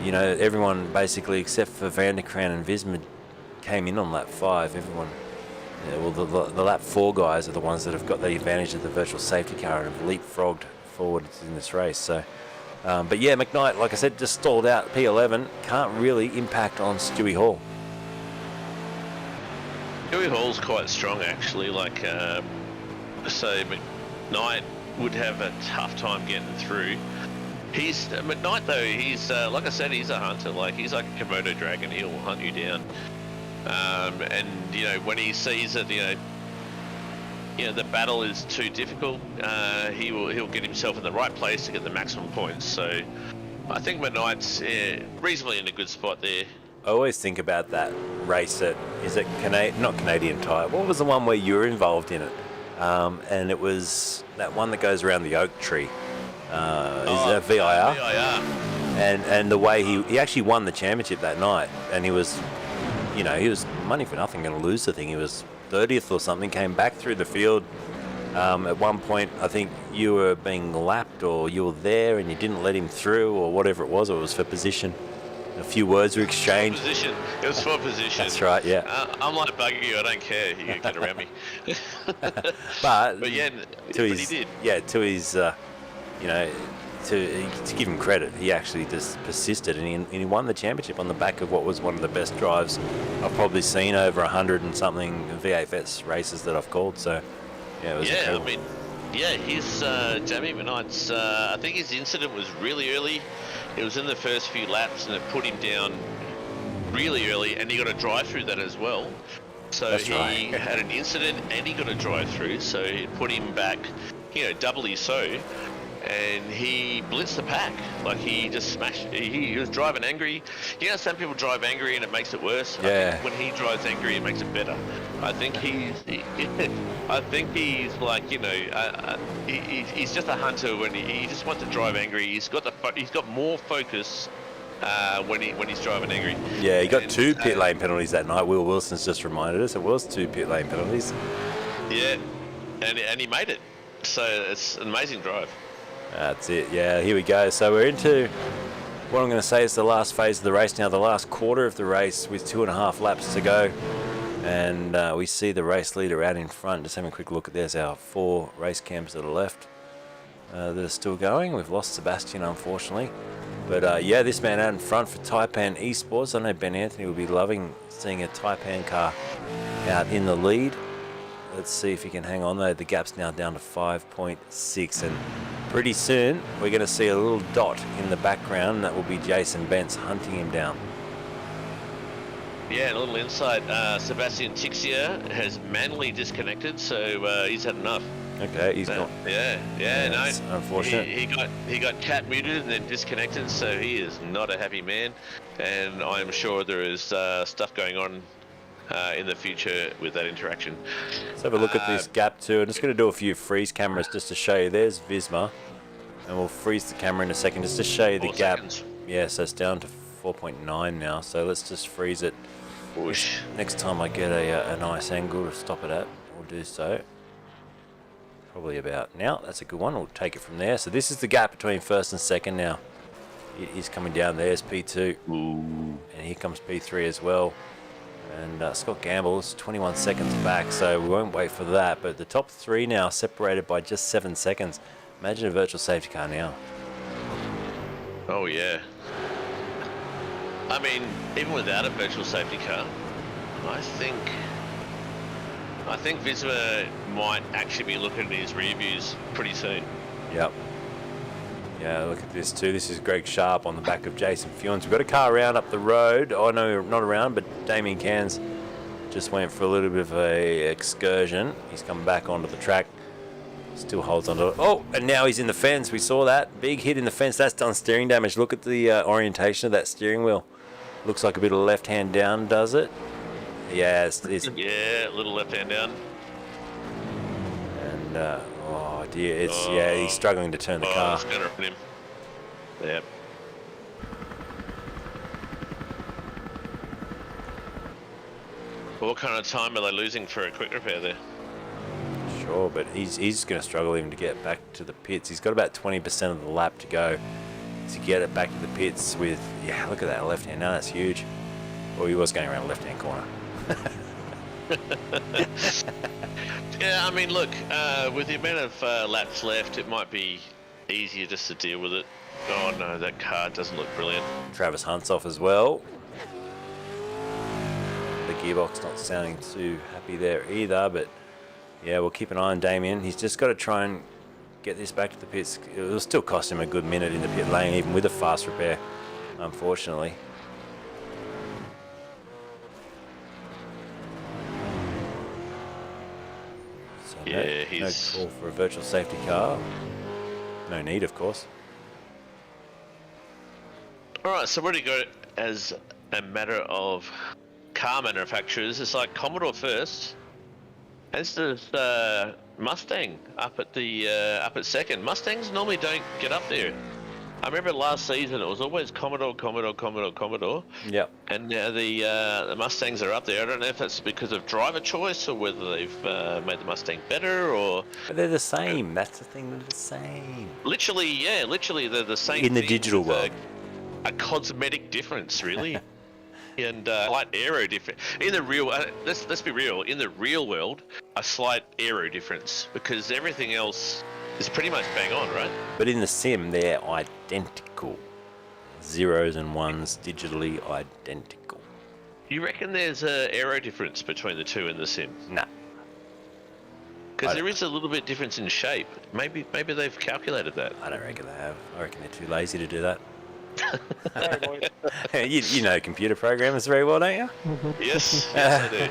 you know, everyone basically except for van der Kraan and Visma came in on lap 5. Everyone, yeah, well, the lap 4 guys are the ones that have got the advantage of the virtual safety car and have leapfrogged forward in this race. So, but yeah, McKnight, like I said, just stalled out. P11 can't really impact on Stewie Hall. Stewie Hall's quite strong actually, like so McKnight would have a tough time getting through. McKnight though, he's like I said, he's a hunter. Like he's like a Komodo dragon. He'll hunt you down. And you know, when he sees that you know the battle is too difficult, he'll get himself in the right place to get the maximum points. So I think McKnight's reasonably in a good spot there. I always think about that race at, is it not Canadian Tire? What was the one where you were involved in it? And it was that one that goes around the oak tree. Is that VIR? VIR. And the way he actually won the championship that night, and he was, you know, he was money for nothing going to lose the thing. He was 30th or something, came back through the field. At one point, I think you were being lapped or you were there and you didn't let him through or whatever it was for position. A few words were exchanged. Position. It was for position. That's right, yeah. I'm like bugging you, I don't care. You can get around me. but yeah, to but his, he did. Yeah, to his, you know, to give him credit, he actually just persisted and he won the championship on the back of what was one of the best drives I've probably seen over 100 and something VFS races that I've called. So, yeah, it was incredible. I mean, yeah, his Jamie McKnight's, I think his incident was really early. It was in the first few laps and it put him down really early, and he got a drive through that as well. So That's he right. had an incident and he got a drive through, so it put him back, you know, doubly so. And he blitzed the pack. Like he just smashed. He was driving angry. You know, some people drive angry and it makes it worse. Yeah. I think when he drives angry, it makes it better. I think I think he's like, you know, he's just a hunter. When he just wants to drive angry, he's got more focus when he's driving angry. Yeah, he got 2 pit lane penalties that night. Will Wilson's just reminded us it was 2 pit lane penalties. Yeah, and he made it. So it's an amazing drive. That's it. Yeah, here we go. So we're into what I'm going to say is the last phase of the race now, the last quarter of the race with 2.5 laps to go. And we see the race leader out in front. Just having a quick look at there's our 4 race cams that are left that are still going. We've lost Sebastian, unfortunately. But yeah, this man out in front for Taipan eSports. I know Ben Anthony will be loving seeing a Taipan car out in the lead. Let's see if he can hang on though. The gap's now down to 5.6, and pretty soon we're going to see a little dot in the background. That will be Jason Bentz hunting him down. Yeah, a little insight. Sebastian Tixia has manually disconnected, so he's had enough. Okay, he's not. Yeah, no. That's unfortunate. He got cat muted and then disconnected, so he is not a happy man. And I'm sure there is stuff going on in the future with that interaction. Let's have a look at this gap too. I'm just going to do a few freeze cameras just to show you. There's Visma, and we'll freeze the camera in a second just to show you the gap. Seconds. Yeah, so it's down to 4.9 now. So let's just freeze it. Whoosh. Next time I get a nice angle to stop it at, we'll do so. Probably about now. That's a good one. We'll take it from there. So this is the gap between first and second now. It is coming down. There's P2. Ooh. And here comes P3 as well. And Scott Gamble is 21 seconds back, so we won't wait for that. But the top 3 now separated by just 7 seconds. Imagine a virtual safety car now. Oh yeah. I mean, even without a virtual safety car, I think Visma might actually be looking at his rear views pretty soon. Yep. Yeah, look at this too. This is Greg Sharp on the back of Jason Funes. We've got a car around up the road. Oh no, not around, but Damien Cairns just went for a little bit of a excursion. He's come back onto the track. Still holds onto it. Oh, and now he's in the fence. We saw that. Big hit in the fence. That's done steering damage. Look at the orientation of that steering wheel. Looks like a bit of left hand down, does it? Yeah, it's Yeah, a little left hand down. And oh dear, it's yeah, he's struggling to turn the car. It's gonna hurt him. Yep. What kind of time are they losing for a quick repair there? Sure, but he's going to struggle even to get back to the pits. He's got about 20% of the lap to go to get it back to the pits with, yeah, look at that left hand. Now that's huge. Well, he was going around the left hand corner. Yeah, I mean, look, with the amount of laps left, it might be easier just to deal with it. Oh no, that car doesn't look brilliant. Travis Hunt's off as well. The gearbox not sounding too happy there either, but yeah, we'll keep an eye on Damien. He's just got to try and get this back to the pits. It'll still cost him a good minute in the pit lane, even with a fast repair, unfortunately. So Yeah, no call for a virtual safety car. No need, of course. Alright, so what do you got as a matter of car manufacturers? It's like Commodore first. This is Mustang up at second. Mustangs normally don't get up there. I remember last season it was always Commodore. Yep. And now the Mustangs are up there. I don't know if that's because of driver choice or whether they've made the Mustang better or. But they're the same. That's the thing. They're the same. Literally they're the same. In the thing digital with world. A cosmetic difference, really. And slight aero difference in the real. Let's be real. In the real world, a slight aero difference because everything else is pretty much bang on, right? But in the sim, they're identical. Zeros and ones, digitally identical. You reckon there's a aero difference between the two in the sim? Nah. Because there is a little bit difference in shape. Maybe they've calculated that. I don't reckon they have. I reckon they're too lazy to do that. you know computer programmers very well, don't you? Yes, I do.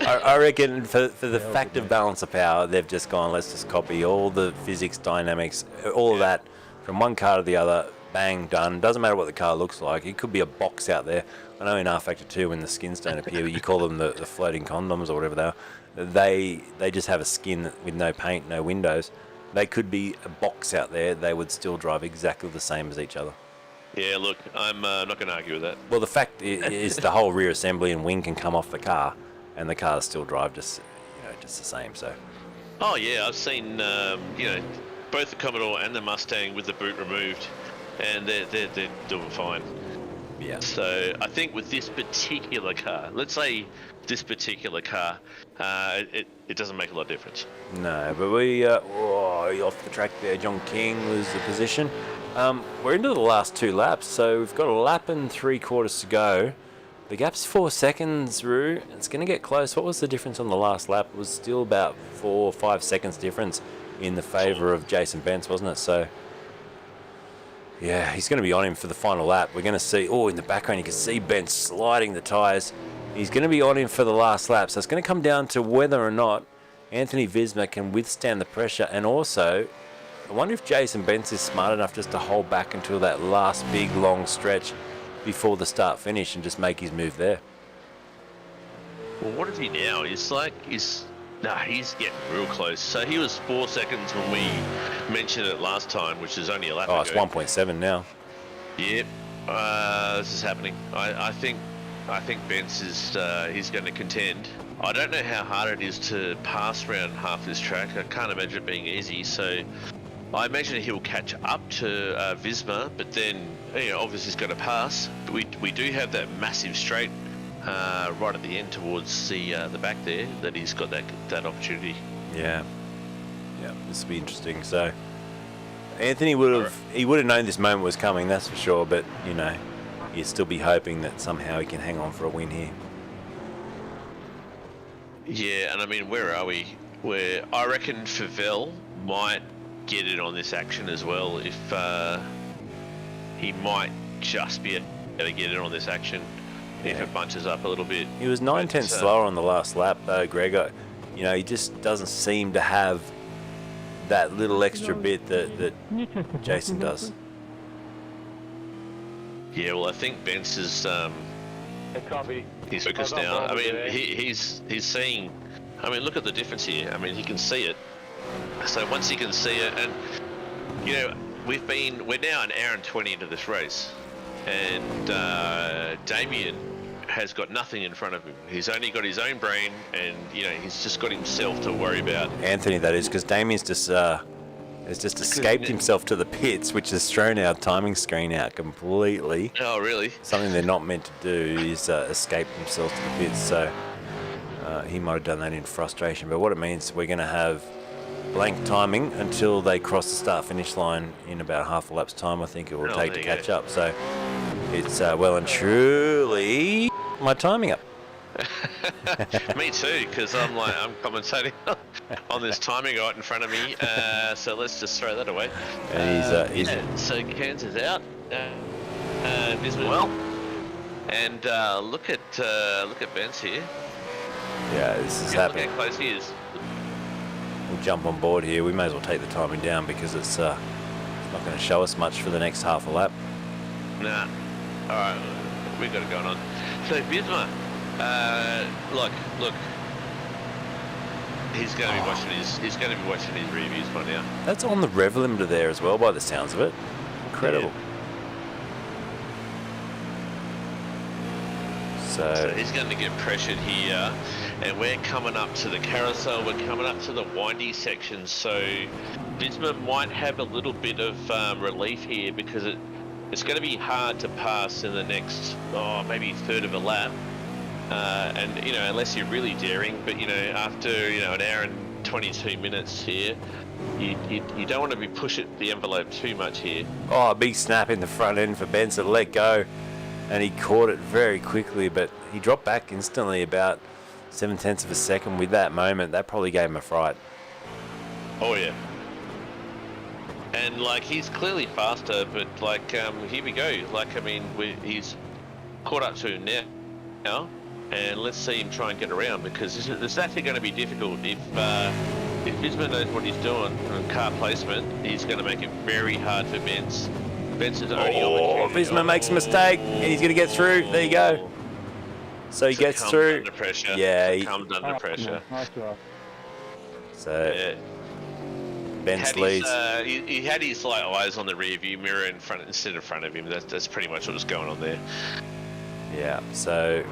I reckon for the fact of balance of power, they've just gone, let's just copy all the physics, dynamics, all of that from one car to the other, bang, done. Doesn't matter what the car looks like. It could be a box out there. I know in R Factor 2 when the skins don't appear, you call them the floating condoms or whatever they are. They just have a skin with no paint, no windows. They could be a box out there. They would still drive exactly the same as each other. Yeah, look, I'm not going to argue with that. Well, the fact is the whole rear assembly and wing can come off the car, and the cars still drive just the same. So, Oh yeah, I've seen you know, both the Commodore and the Mustang with the boot removed, and they're doing fine. Yeah. So I think with this particular car, let's say this particular car, it doesn't make a lot of difference. No, but we off the track there. John King was the position. We're into the last 2 laps, so we've got a lap and 3/4 to go. The gap's 4 seconds, Roo. It's going to get close. What was the difference on the last lap? It was still about 4 or 5 seconds difference in the favour of Jason Bence, wasn't it? So, yeah, he's going to be on him for the final lap. We're going to see, in the background you can see Bence sliding the tyres. He's going to be on him for the last lap. So it's going to come down to whether or not Anthony Visma can withstand the pressure. And also, I wonder if Jason Bence is smart enough just to hold back until that last big long stretch before the start finish and just make his move there. Well, what is he now? He's getting real close. So he was 4 seconds when we mentioned it last time, which is only a lap ago. Oh, it's 1.7 now. Yep. This is happening. I think Bence is he's going to contend. I don't know how hard it is to pass around half this track. I can't imagine it being easy. So I imagine he'll catch up to Visma, but then obviously he's going to pass. But we do have that massive straight right at the end towards the back there that he's got that opportunity. Yeah, this will be interesting. So Anthony would have known this moment was coming, that's for sure. But he'd still be hoping that somehow he can hang on for a win here. Yeah, and I mean, where are we? I reckon Favell might get in on this action as well. If he might just be able to get in on this action if it bunches up a little bit. He was 9/10 slower on the last lap though, Greg. He just doesn't seem to have that little extra bit that Jason does. Yeah, well, I think Bence is he's focused now. I mean, he's seeing. I mean, look at the difference here. I mean, he can see it. So once he can see it, and we're now an hour and 20 into this race, and Damien has got nothing in front of him. He's only got his own brain, and he's just got himself to worry about. Anthony, that is, because Damien's just has just escaped himself to the pits, which has thrown our timing screen out completely. Oh, really? Something they're not meant to do is escape themselves to the pits. So he might have done that in frustration. But what it means, we're going to have blank timing until they cross the start-finish line in about half a lap's time, I think it will take to catch up. So it's well and truly my timing up. Me too, because I'm commentating on this timing right in front of me. So let's just throw that away. And so Cairns is out. Visma well, and look at Bence here. Yeah, this is happening. Look how close he is. We'll jump on board here. We may as well take the timing down because it's not going to show us much for the next half a lap. Nah. All right, we've got it going on. So Visma, look, he's going to be watching his reviews by now. That's on the rev limiter there as well, by the sounds of it. Incredible. Yeah. So he's going to get pressured here, and we're coming up to the carousel. We're coming up to the windy section, so Visma might have a little bit of relief here because it's going to be hard to pass in the next maybe third of a lap, and unless you're really daring. But after an hour and 22 minutes here, you don't want to be pushing the envelope too much here. a big snap in the front end for Benson to let go. And he caught it very quickly, but he dropped back instantly about 0.7 of a second with that moment. That probably gave him a fright. Oh, yeah. And, he's clearly faster, but, here we go. He's caught up to him now, and let's see him try and get around, because it's actually going to be difficult. If Visma knows what he's doing on car placement, he's going to make it very hard for Bence. Bence's only Visma makes a mistake, and he's going to get through. There you go. So he gets through. Under pressure. Yeah, he comes under pressure. So Bence leads. He had his eyes on the rear view mirror instead of front of him. That's pretty much what was going on there. Yeah. So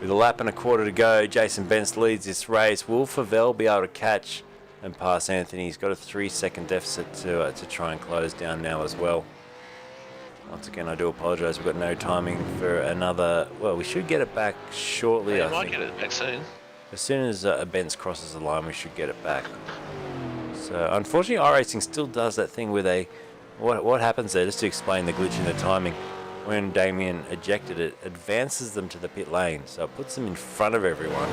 with a lap and a quarter to go, Jason Bence leads this race. Will Favell be able to catch and pass Anthony. He's got a 3-second deficit to try and close down now as well. Once again, I do apologise. We've got no timing for another. Well, we should get it back shortly. Yeah, I might think. get it back soon. As soon as Benz crosses the line, we should get it back. So, unfortunately, iRacing still does that thing where they. What happens there, just to explain the glitch in the timing, when Damien ejected it, advances them to the pit lane. So it puts them in front of everyone,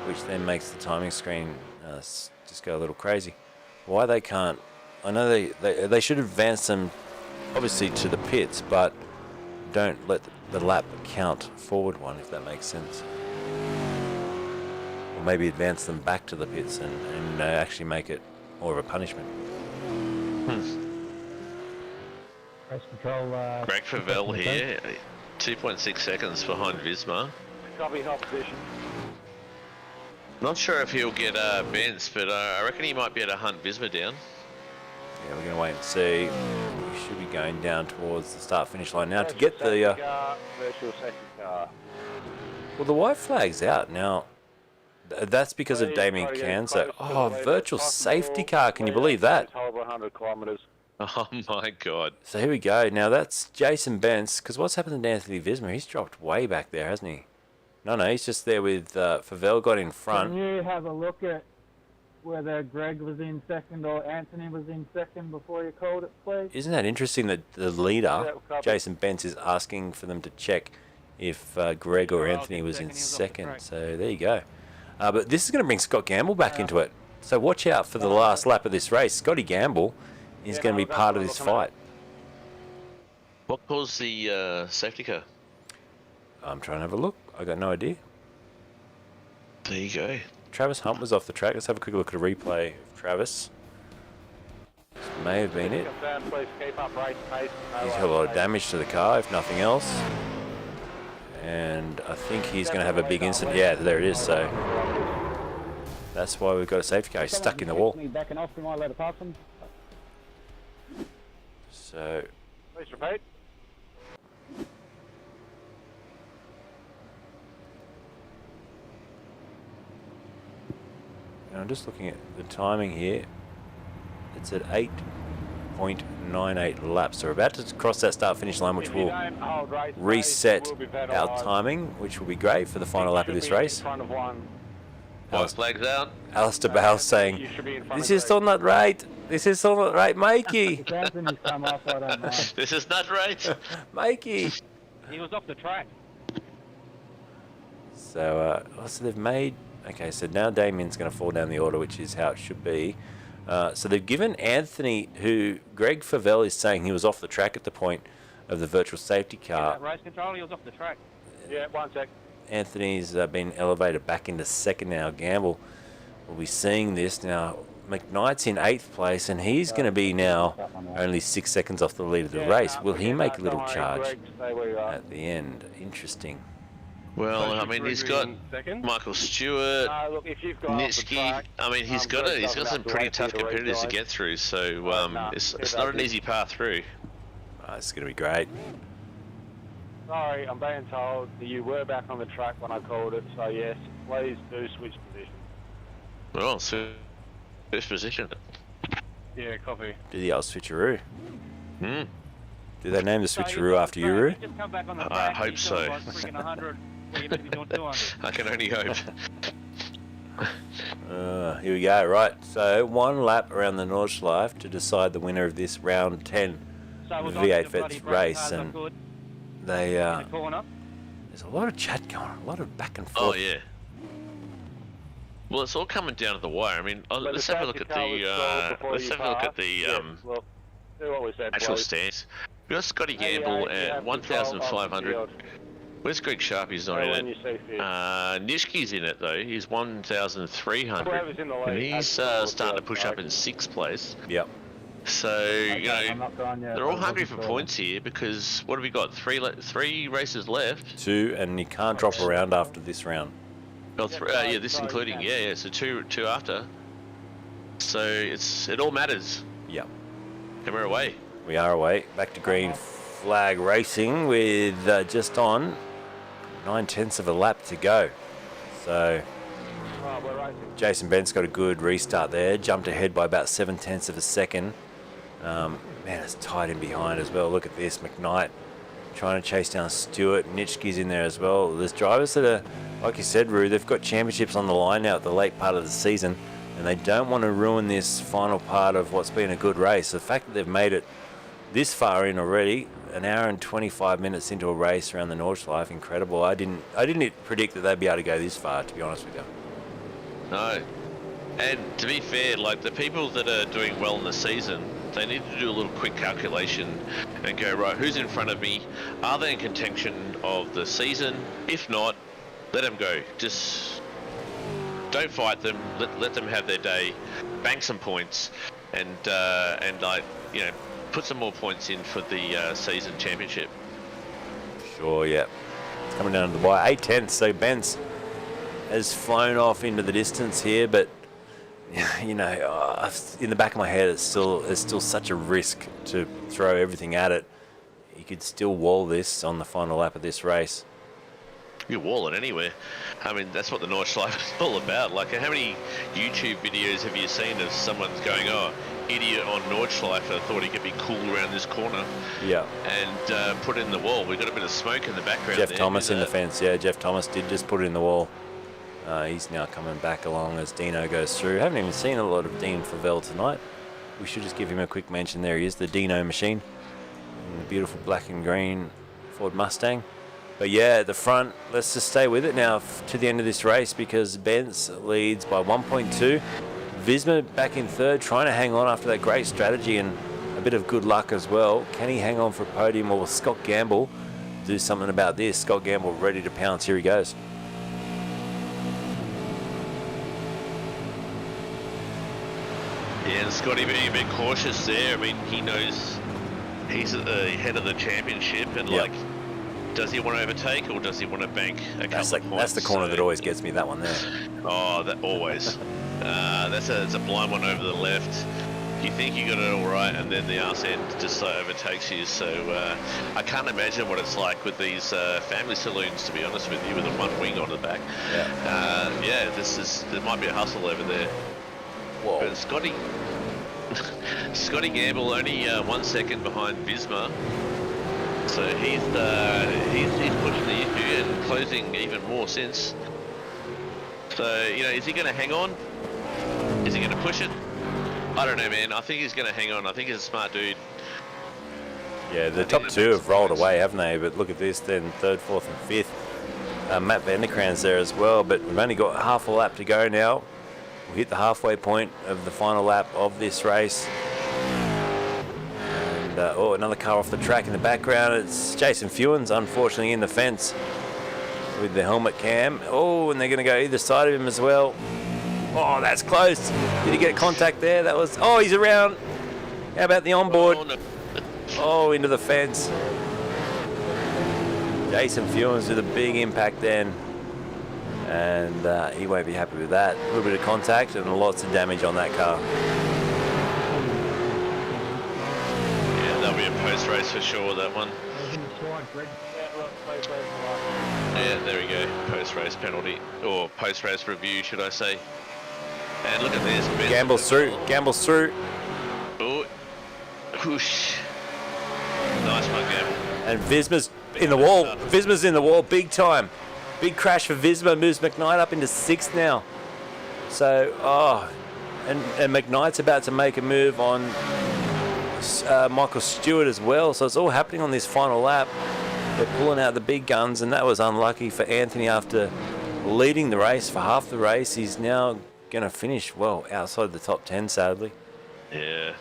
which then makes the timing screen just go a little crazy. Why they can't. I know they should advance them, obviously, to the pits, but don't let the lap count forward one, if that makes sense. Or maybe advance them back to the pits and actually make it more of a punishment. Race control. Greg Favell here, 2.6 seconds behind Visma. Copy, hold position. Not sure if he'll get Benz, but I reckon he might be able to hunt Visma down. Yeah, we're going to wait and see. We should be going down towards the start-finish line now to get the... Virtual safety car. Well, the white flag's out now. That's because of Damien Canso. Oh, virtual safety car. Can you believe that? 100 kilometres. Oh my god. So here we go. Now that's Jason Bentz. Because what's happened to Anthony Visma? He's dropped way back there, hasn't he? No, he's just there with Favell got in front. Can you have a look at whether Greg was in second or Anthony was in second before you called it, please? Isn't that interesting that the leader, Jason Bentz, is asking for them to check if Greg or Anthony was in second. So there you go. But this is going to bring Scott Gamble back into it. So watch out for the last lap of this race. Scotty Gamble is going to be part of this fight. What caused the safety car? I'm trying to have a look. I got no idea. There you go. Travis Hunt was off the track. Let's have a quick look at a replay of Travis. This may have been it. He's had a lot of damage to the car, if nothing else. And I think he's going to have a big incident. Yeah, there it is. So that's why we've got a safety car. He's stuck in the wall. So. Please repeat. And I'm just looking at the timing here. It's at 8.98 laps. So we're about to cross that start-finish line, which will reset our timing, which will be great for the final lap of this race. White flag's out. Alistair Bale saying, "This is still not right. This is still not right, Mikey." This is not right. Mikey. He was off the track. So, so they've made... Okay, so now Damien's going to fall down the order, which is how it should be. So they've given Anthony, who Greg Favell is saying he was off the track at the point of the virtual safety car. Race control, he was off the track. Yeah, 1 sec. Anthony's been elevated back into second now. Gamble will be seeing this now. McKnight's in 8th place, and he's going to be now only 6 seconds off the lead of the race. Will he make a little charge at the end? Interesting. Well, I mean, he's got Michael Stewart, Nitschke. I mean, he's got some pretty tough competitors to get through. So it's not an easy path through. It's going to be great. Sorry, I'm being told that you were back on the track when I called it, so yes, please do switch position. Well, so first position. Yeah, copy. Do the old switcheroo. Hmm. Do they name the switcheroo after Uru? I hope so. I can only hope. Here we go, right. So, one lap around the Nordschleife to decide the winner of this round 10 of the V8 Vets race. And they, there's a lot of chat going on, a lot of back and forth. Oh, yeah. Well, it's all coming down to the wire. I mean, let's have a look at the actual stats. We've got Scotty Gamble at 1,500. Where's Greg Sharp? He's not in it. Nitschke's in it though. He's 1,300, and he's starting to push up in 6th place. Yep. So you know they're all hungry for points here because what have we got? Three races left. 2, and you can't drop around after this round. Oh, yeah, this including so two after. So it all matters. Yep. And we're away. We are away. Back to green flag racing with just on 9/10 of a lap to go. So Oh, we're racing. Jason Bent's got a good restart there. Jumped ahead by about 0.7 of a second. Man, it's tight in behind as well. Look at this. McKnight trying to chase down Stewart. Nitschke's in there as well. There's drivers that are, like you said, Roo, they've got championships on the line now at the late part of the season, and they don't want to ruin this final part of what's been a good race. The fact that they've made it this far in already, an hour and 25 minutes into a race around the Nordschleife, incredible. I didn't predict that they'd be able to go this far, to be honest with you. No. And to be fair, like the people that are doing well in the season, they need to do a little quick calculation and go, right, who's in front of me? Are they in contention of the season? If not, let them go. Just don't fight them. Let them have their day. Bank some points, and like, you know, put some more points in for the season championship. Sure, yeah. It's coming down to the wire. 8/10, so Benz has flown off into the distance here, but you know, in the back of my head, it's still such a risk to throw everything at it. You could still wall this on the final lap of this race. You wall it anywhere. I mean, that's what the Nordschleife is all about. Like, how many YouTube videos have you seen of someone's going, oh, idiot on Nordschleife, I thought he could be cool around this corner. Yeah. And put it in the wall. We've got a bit of smoke in the background. Jeff Thomas in the fence. Yeah, Jeff Thomas did just put it in the wall. He's now coming back along as Dino goes through. Haven't even seen a lot of Dean Favell tonight. We should just give him a quick mention. There he is, the Dino machine. In the beautiful black and green Ford Mustang. But yeah, at the front, let's just stay with it now to the end of this race, because Benz leads by 1.2. Visma back in third, trying to hang on after that great strategy and a bit of good luck as well. Can he hang on for a podium, or will Scott Gamble do something about this? Scott Gamble ready to pounce. Here he goes. Yeah, and Scotty being a bit cautious there. I mean, he knows he's at the head of the championship, and like, does he want to overtake, or does he want to bank a couple of points? That's the corner that always gets me, that one there. Oh, that always. That's a blind one over the left. You think you got it all right, and then the arse end just overtakes you. So I can't imagine what it's like with these family saloons, to be honest with you, with the one wing on the back. Yeah. Yeah, there might be a hustle over there. Whoa. But Scotty Gamble only 1 second behind Visma. So he's pushing the issue and closing even more since. So, you know, is he going to hang on? Is he going to push it? I don't know, man. I think he's going to hang on. I think he's a smart dude. Yeah, the top two have rolled away, haven't they? But look at this then, third, fourth and fifth. Matt Vanderkran's there as well, but we've only got half a lap to go now. We'll hit the halfway point of the final lap of this race. And, oh, another car off the track in the background. It's Jason Fewens, unfortunately, in the fence with the helmet cam. Oh, and they're going to go either side of him as well. Oh, that's close. Did he get contact there? That was... Oh, he's around. How about the onboard? Oh, no. Oh, into the fence. Jason Fewens with a big impact then. And he won't be happy with that. A little bit of contact and lots of damage on that car. Yeah, that'll be a post-race for sure, that one. Yeah, there we go. Post-race penalty. Or post-race review, should I say. And look at this. Gamble's through. Gamble's through. Oh, whoosh. Nice one, Gamble. And Visma's in the wall. Visma's in the wall big time. Big crash for Visma, moves McKnight up into sixth now. So, oh, and McKnight's about to make a move on Michael Stewart as well. So it's all happening on this final lap. They're pulling out the big guns, and that was unlucky for Anthony after leading the race for half the race. He's now going to finish, well, outside the top 10, sadly. Yeah.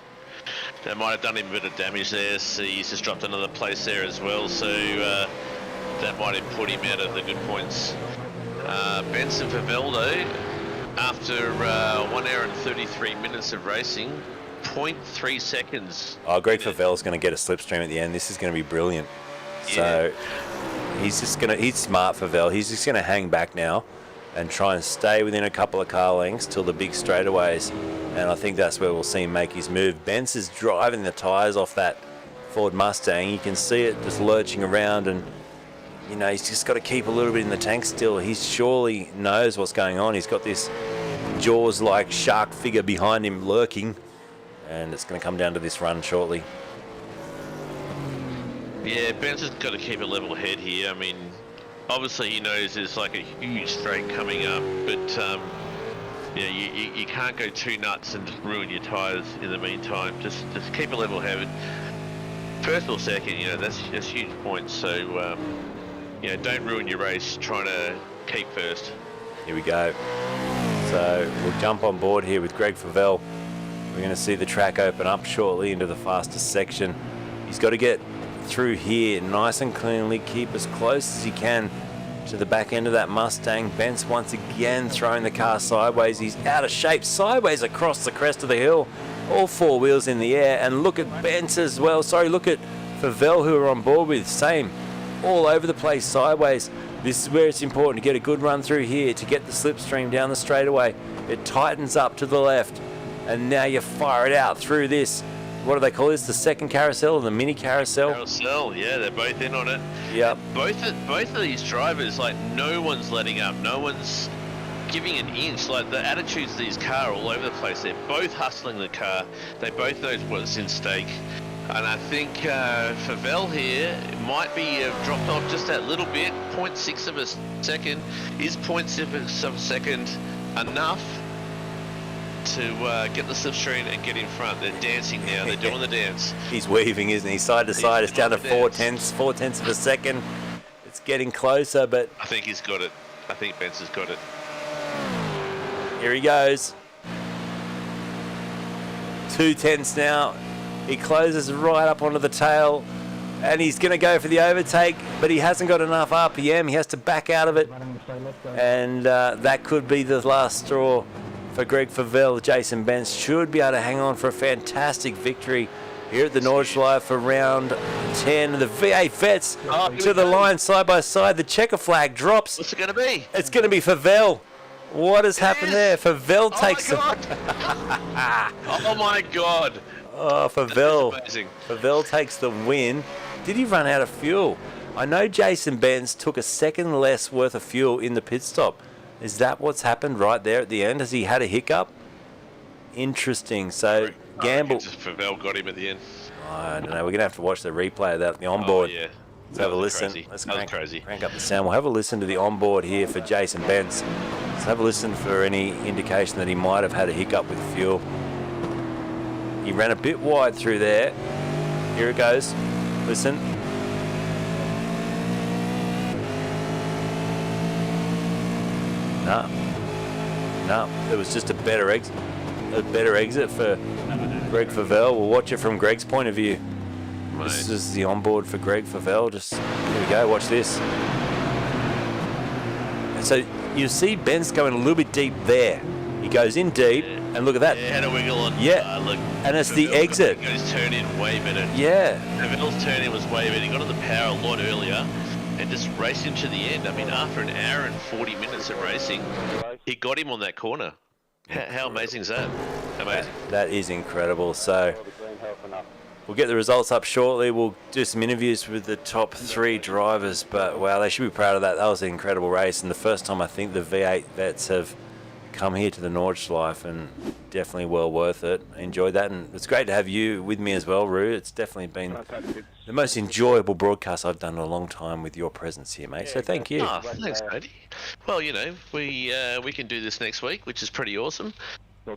That might have done him a bit of damage there. So he's just dropped another place there as well. So that might have put him out of the good points. Benson Faveldo, after 1 hour and 33 minutes of racing, 0.3 seconds. Oh, Greg Favel's going to get a slipstream at the end. This is going to be brilliant. So he's just going to, he's smart, Favel. He's just going to hang back now and try and stay within a couple of car lengths till the big straightaways. And I think that's where we'll see him make his move. Benz is driving the tyres off that Ford Mustang. You can see it just lurching around, and you know, he's just got to keep a little bit in the tank still. He surely knows what's going on. He's got this Jaws-like shark figure behind him lurking. And it's going to come down to this run shortly. Yeah, Ben's has got to keep a level head here. I mean, obviously he knows there's like a huge straight coming up, but you can't go too nuts and just ruin your tyres in the meantime. Just keep a level head. First or second, that's huge points. So don't ruin your race trying to keep first. Here we go. So we'll jump on board here with Greg Favell. We're going to see the track open up shortly into the fastest section. He's got to get through here nice and cleanly, keep as close as he can to the back end of that Mustang. Bence once again throwing the car sideways. He's out of shape, sideways across the crest of the hill. All four wheels in the air. And look at Bence as well. Sorry, look at Favell, who we're on board with. Same, all over the place, sideways. This is where it's important to get a good run through here to get the slipstream down the straightaway. It tightens up to the left. And now you fire it out through this. What do they call this? The second carousel or the mini carousel? Carousel, yeah, they're both in on it. Yep. Both of these drivers, like, no one's letting up. No one's giving an inch. Like, the attitudes of these cars are all over the place. They're both hustling the car. They both know what's in stake. And I think Favell here might be dropped off just that little bit. 0.6 of a second. Is 0.6 of a second enough to get the slipstream and get in front? They're dancing now. They're doing the dance. He's weaving, isn't he? Side to side. It's down to 4/10 of a second. It's getting closer, but I think he's got it. I think Bence has got it. Here he goes. 2/10 now. He closes right up onto the tail, and he's going to go for the overtake, but he hasn't got enough RPM. He has to back out of it, and that could be the last straw for Greg Favell. Jason Bence should be able to hang on for a fantastic victory here at the Nordschleife for round 10. The V8 vets to the line side by side. The checker flag drops. What's it going to be? It's going to be Favell. What has happened there? Favell takes Oh my God. Oh, Favell. Amazing. Favell takes the win. Did he run out of fuel? I know Jason Bence took a second less worth of fuel in the pit stop. Is that what's happened right there at the end? Has he had a hiccup? Interesting. So, Gamble. Favell got him at the end. I don't know. We're going to have to watch the replay of that, the onboard. Oh, yeah. Let's have a listen. Crazy. Let's that was crazy. crank up the sound. We'll have a listen to the onboard here for Jason Bence. Let's have a listen for any indication that he might have had a hiccup with fuel. He ran a bit wide through there. Here it goes. Listen. No. It was just a better exit. A better exit for Greg Favell. We'll watch it from Greg's point of view. Mate. This is the onboard for Greg Favell. Just here we go. Watch this. And so you see Ben's going a little bit deep there. He goes in deep, and look at that. Yeah, had a wiggle on. Yeah, look, and it's the Favell exit. got his turn in way better. Yeah. Favell's turn in was way better. He got on the power a lot earlier and just raced him to the end. I mean, after an hour and 40 minutes of racing, he got him on that corner. How amazing is that? Amazing. That is incredible. So we'll get the results up shortly. We'll do some interviews with the top 3 drivers, but wow, they should be proud of that. That was an incredible race, and the first time I think the V8 vets have come here to the Nordschleife, and definitely well worth it. I enjoyed that, and it's great to have you with me as well, Roo. It's definitely been the most enjoyable broadcast I've done in a long time with your presence here, mate. So thank you. Oh, thanks, Cody. Well, we can do this next week, which is pretty awesome.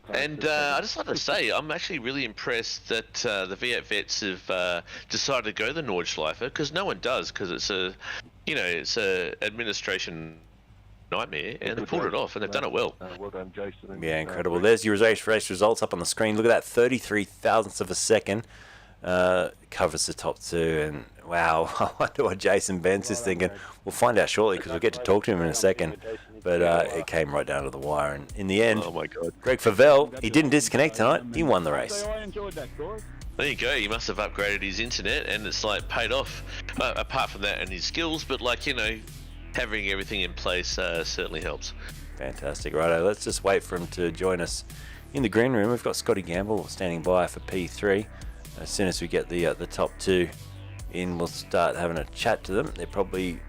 And I just wanted to say, I'm actually really impressed that the V8 vets have decided to go the Nordschleife, because no one does, because it's a administration nightmare, and they pulled it off, and they've done it well. Well done, Jason. Yeah, incredible. There's your race results up on the screen. Look at that, 33 thousandths of a second. Covers the top 2, and wow, I wonder what Jason Bence is thinking. We'll find out shortly, because we'll get to talk to him in a second. But it came right down to the wire, and in the end, Oh my God. Greg Favell, he didn't disconnect tonight. He won the race. I enjoyed that, guys. There you go. He must have upgraded his internet, and it's like paid off. Apart from that and his skills, but having everything in place certainly helps. Fantastic. Righto, let's just wait for him to join us in the green room. We've got Scotty Gamble standing by for P3. As soon as we get the top 2 in, we'll start having a chat to them. They're probably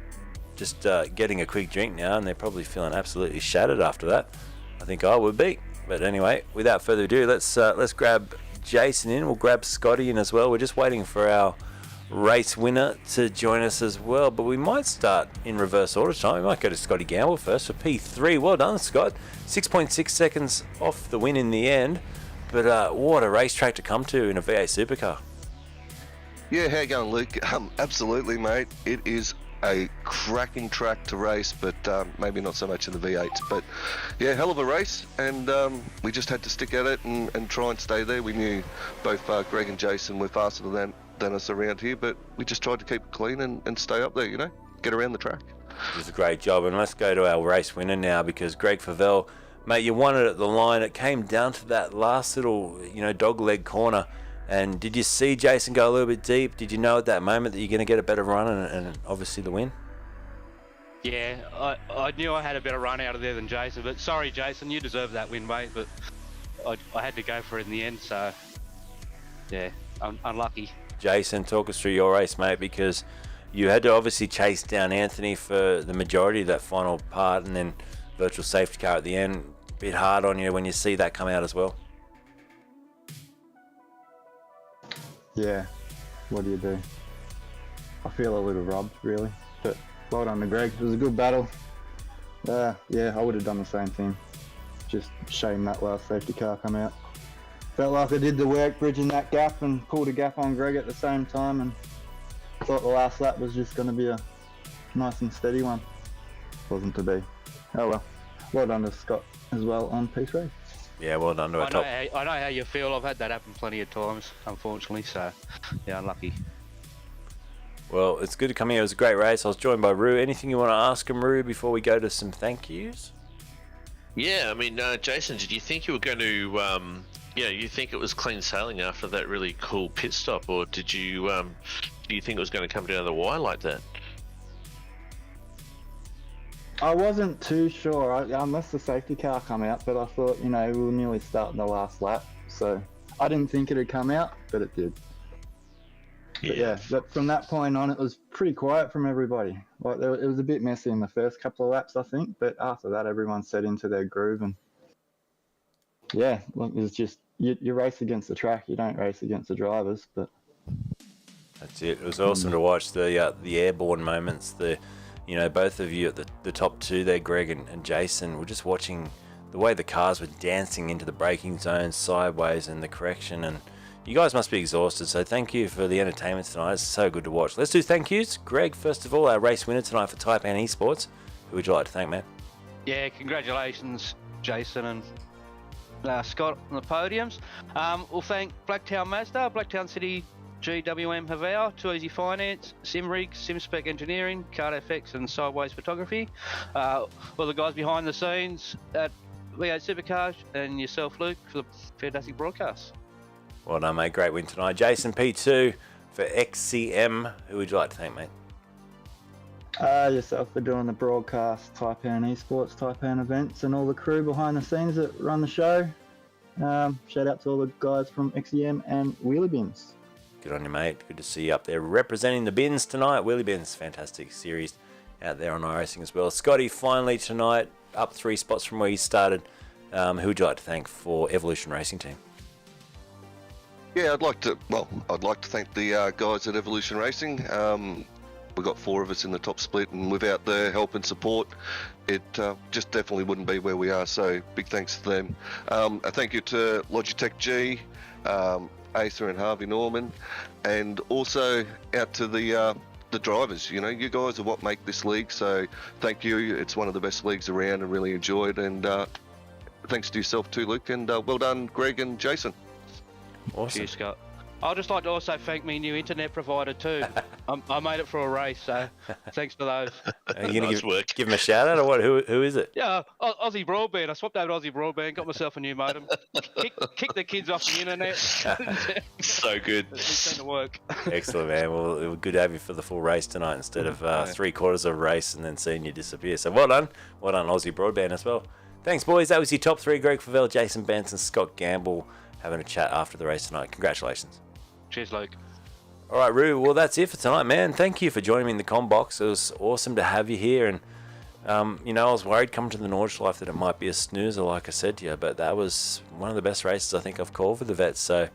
just getting a quick drink now, and they're probably feeling absolutely shattered after that. I think I would be. But anyway, without further ado, let's grab Jason in. We'll grab Scotty in as well. We're just waiting for our race winner to join us as well, but we might start in reverse order tonight. We might go to Scotty Gamble first for P3. Well done, Scott. 6.6 seconds off the win in the end, but what a racetrack to come to in a V8 Supercar. Yeah, how you going, Luke? Absolutely, mate. It is a cracking track to race, but maybe not so much in the V8s. But yeah, hell of a race, and we just had to stick at it and try and stay there. We knew both Greg and Jason were faster than us around here, but we just tried to keep it clean and stay up there, you know, get around the track. It was a great job, and let's go to our race winner now, because Greg Favell, mate, you won it at the line. It came down to that last little, dog leg corner. And did you see Jason go a little bit deep? Did you know at that moment that you're going to get a better run and obviously the win? Yeah, I knew I had a better run out of there than Jason, but sorry, Jason, you deserve that win, mate, but I had to go for it in the end, so yeah, I'm unlucky. Jason, talk us through your race, mate, because you had to obviously chase down Anthony for the majority of that final part, and then virtual safety car at the end. A bit hard on you when you see that come out as well. Yeah, what do you do? I feel a little robbed, really, but well done to Greg. It was a good battle. Yeah, I would have done the same thing. Just shame that last safety car come out. Felt like I did the work bridging that gap and pulled a gap on Greg at the same time, and thought the last lap was just going to be a nice and steady one. Wasn't to be. Oh well. Well done to Scott as well on P3. Yeah, well done to our top. I know how you feel. I've had that happen plenty of times, unfortunately, so yeah, unlucky. Well, it's good to come here. It was a great race. I was joined by Roo. Anything you want to ask him, Roo, before we go to some thank yous? Yeah, I mean, Jason, did you think you were going to, you think it was clean sailing after that really cool pit stop, or did you, do you think it was going to come down the wire like that? I wasn't too sure, unless the safety car come out, but I thought, we were nearly starting the last lap, so I didn't think it had come out, but it did. But yeah, but from that point on, it was pretty quiet from everybody. Like, it was a bit messy in the first couple of laps, I think, but after that, everyone set into their groove, and yeah, it was just, you race against the track, you don't race against the drivers, but... That's it. It was awesome to watch the airborne moments, both of you at the top two there, Greg and Jason, were just watching the way the cars were dancing into the braking zones sideways and the correction, and you guys must be exhausted, so thank you for the entertainment tonight. It's so good to watch. Let's do thank yous. Greg, first of all, our race winner tonight for Taipan eSports. Who would you like to thank, man? Yeah, congratulations, Jason and Scott on the podiums. We'll thank Blacktown Mazda, Blacktown City GWM Havau, Too Easy Finance, SimRig, SimSpec Engineering, CardFX and Sideways Photography. All the guys behind the scenes at V8 Supercar, and yourself, Luke, for the fantastic broadcast. Well done, mate. Great win tonight. Jason, P2 for XCM. Who would you like to thank, mate? Yourself for doing the broadcast, Taipan eSports, TaipanEvents, and all the crew behind the scenes that run the show. Shout out to all the guys from XCM and Wheelie Bins. Good on you, mate. Good to see you up there representing the bins tonight. Wheelie Bins, fantastic series out there on iRacing as well. Scotty, finally tonight, up 3 spots from where you started. Who would you like to thank for Evolution Racing Team? Yeah, I'd like to thank the guys at Evolution Racing. We've got 4 of us in the top split, and without their help and support, it just definitely wouldn't be where we are, so big thanks to them. A thank you to Logitech G, Aether and Harvey Norman, and also out to the drivers. You guys are what make this league, so thank you. It's one of the best leagues around and really enjoyed, and thanks to yourself too, Luke, and well done, Greg and Jason. Awesome. Cheers, Scott. I'd just like to also thank my new internet provider too. I made it for a race, so thanks for those. Are you going Nice to work. give him a shout out or what? Who is it? Yeah, Aussie Broadband. I swapped over to Aussie Broadband, got myself a new modem, kicked the kids off the internet. So good. It seemed to work. Excellent, man. Well, it was good to have you for the full race tonight instead of 3/4 of a race and then seeing you disappear. So well done. Well done, Aussie Broadband as well. Thanks, boys. That was your top 3. Greg Favell, Jason Benson, Scott Gamble having a chat after the race tonight. Congratulations. Cheers, Luke. All right, Roo. Well, that's it for tonight, man. Thank you for joining me in the comm box. It was awesome to have you here, and You know, I was worried coming to the Nordschleife that it might be a snoozer, like I said to you, but that was one of the best races I think I've called for the vets. So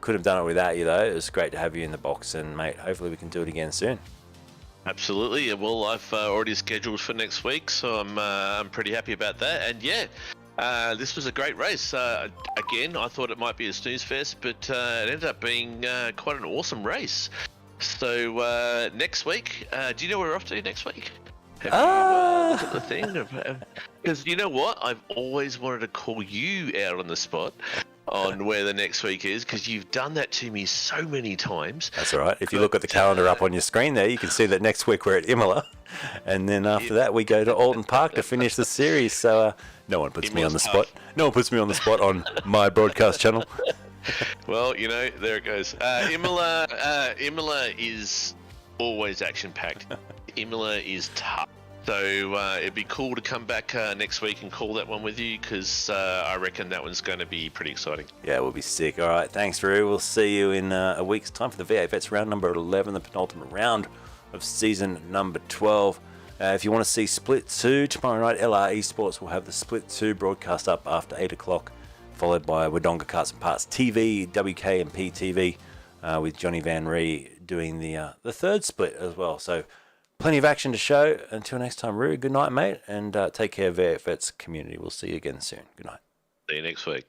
could have done it without you, though. It was great to have you in the box, and mate, hopefully we can do it again soon. Absolutely. Yeah, well, I've already scheduled for next week, so I'm pretty happy about that. And yeah, this was a great race. Again, I thought it might be a snooze fest, but it ended up being quite an awesome race. So next week, do you know where we're off to next week? Have you looked at the thing? Because you know what? I've always wanted to call you out on the spot on where the next week is, because you've done that to me so many times. That's all right. If you look at the calendar up on your screen there, you can see that next week we're at Imola, and then after that we go to Alton Park to finish the series. So no one puts me on the spot. No one puts me on the spot on my broadcast channel. Well, you know, there it goes. Imola is always action-packed. Imola is tough. So it'd be cool to come back next week and call that one with you, because I reckon that one's going to be pretty exciting. Yeah, we'll be sick. All right, thanks, Roo. We'll see you in a week's time for the V8 Vets round number 11, the penultimate round of season number 12. If you want to see Split 2, tomorrow night, LR eSports will have the Split 2 broadcast up after 8 o'clock, followed by Wodonga Carts and Parts TV, WKMP TV, with Johnny Van Ree doing the third split as well. So plenty of action to show. Until next time, Roo, good night, mate, and take care of VFX community. We'll see you again soon. Good night. See you next week.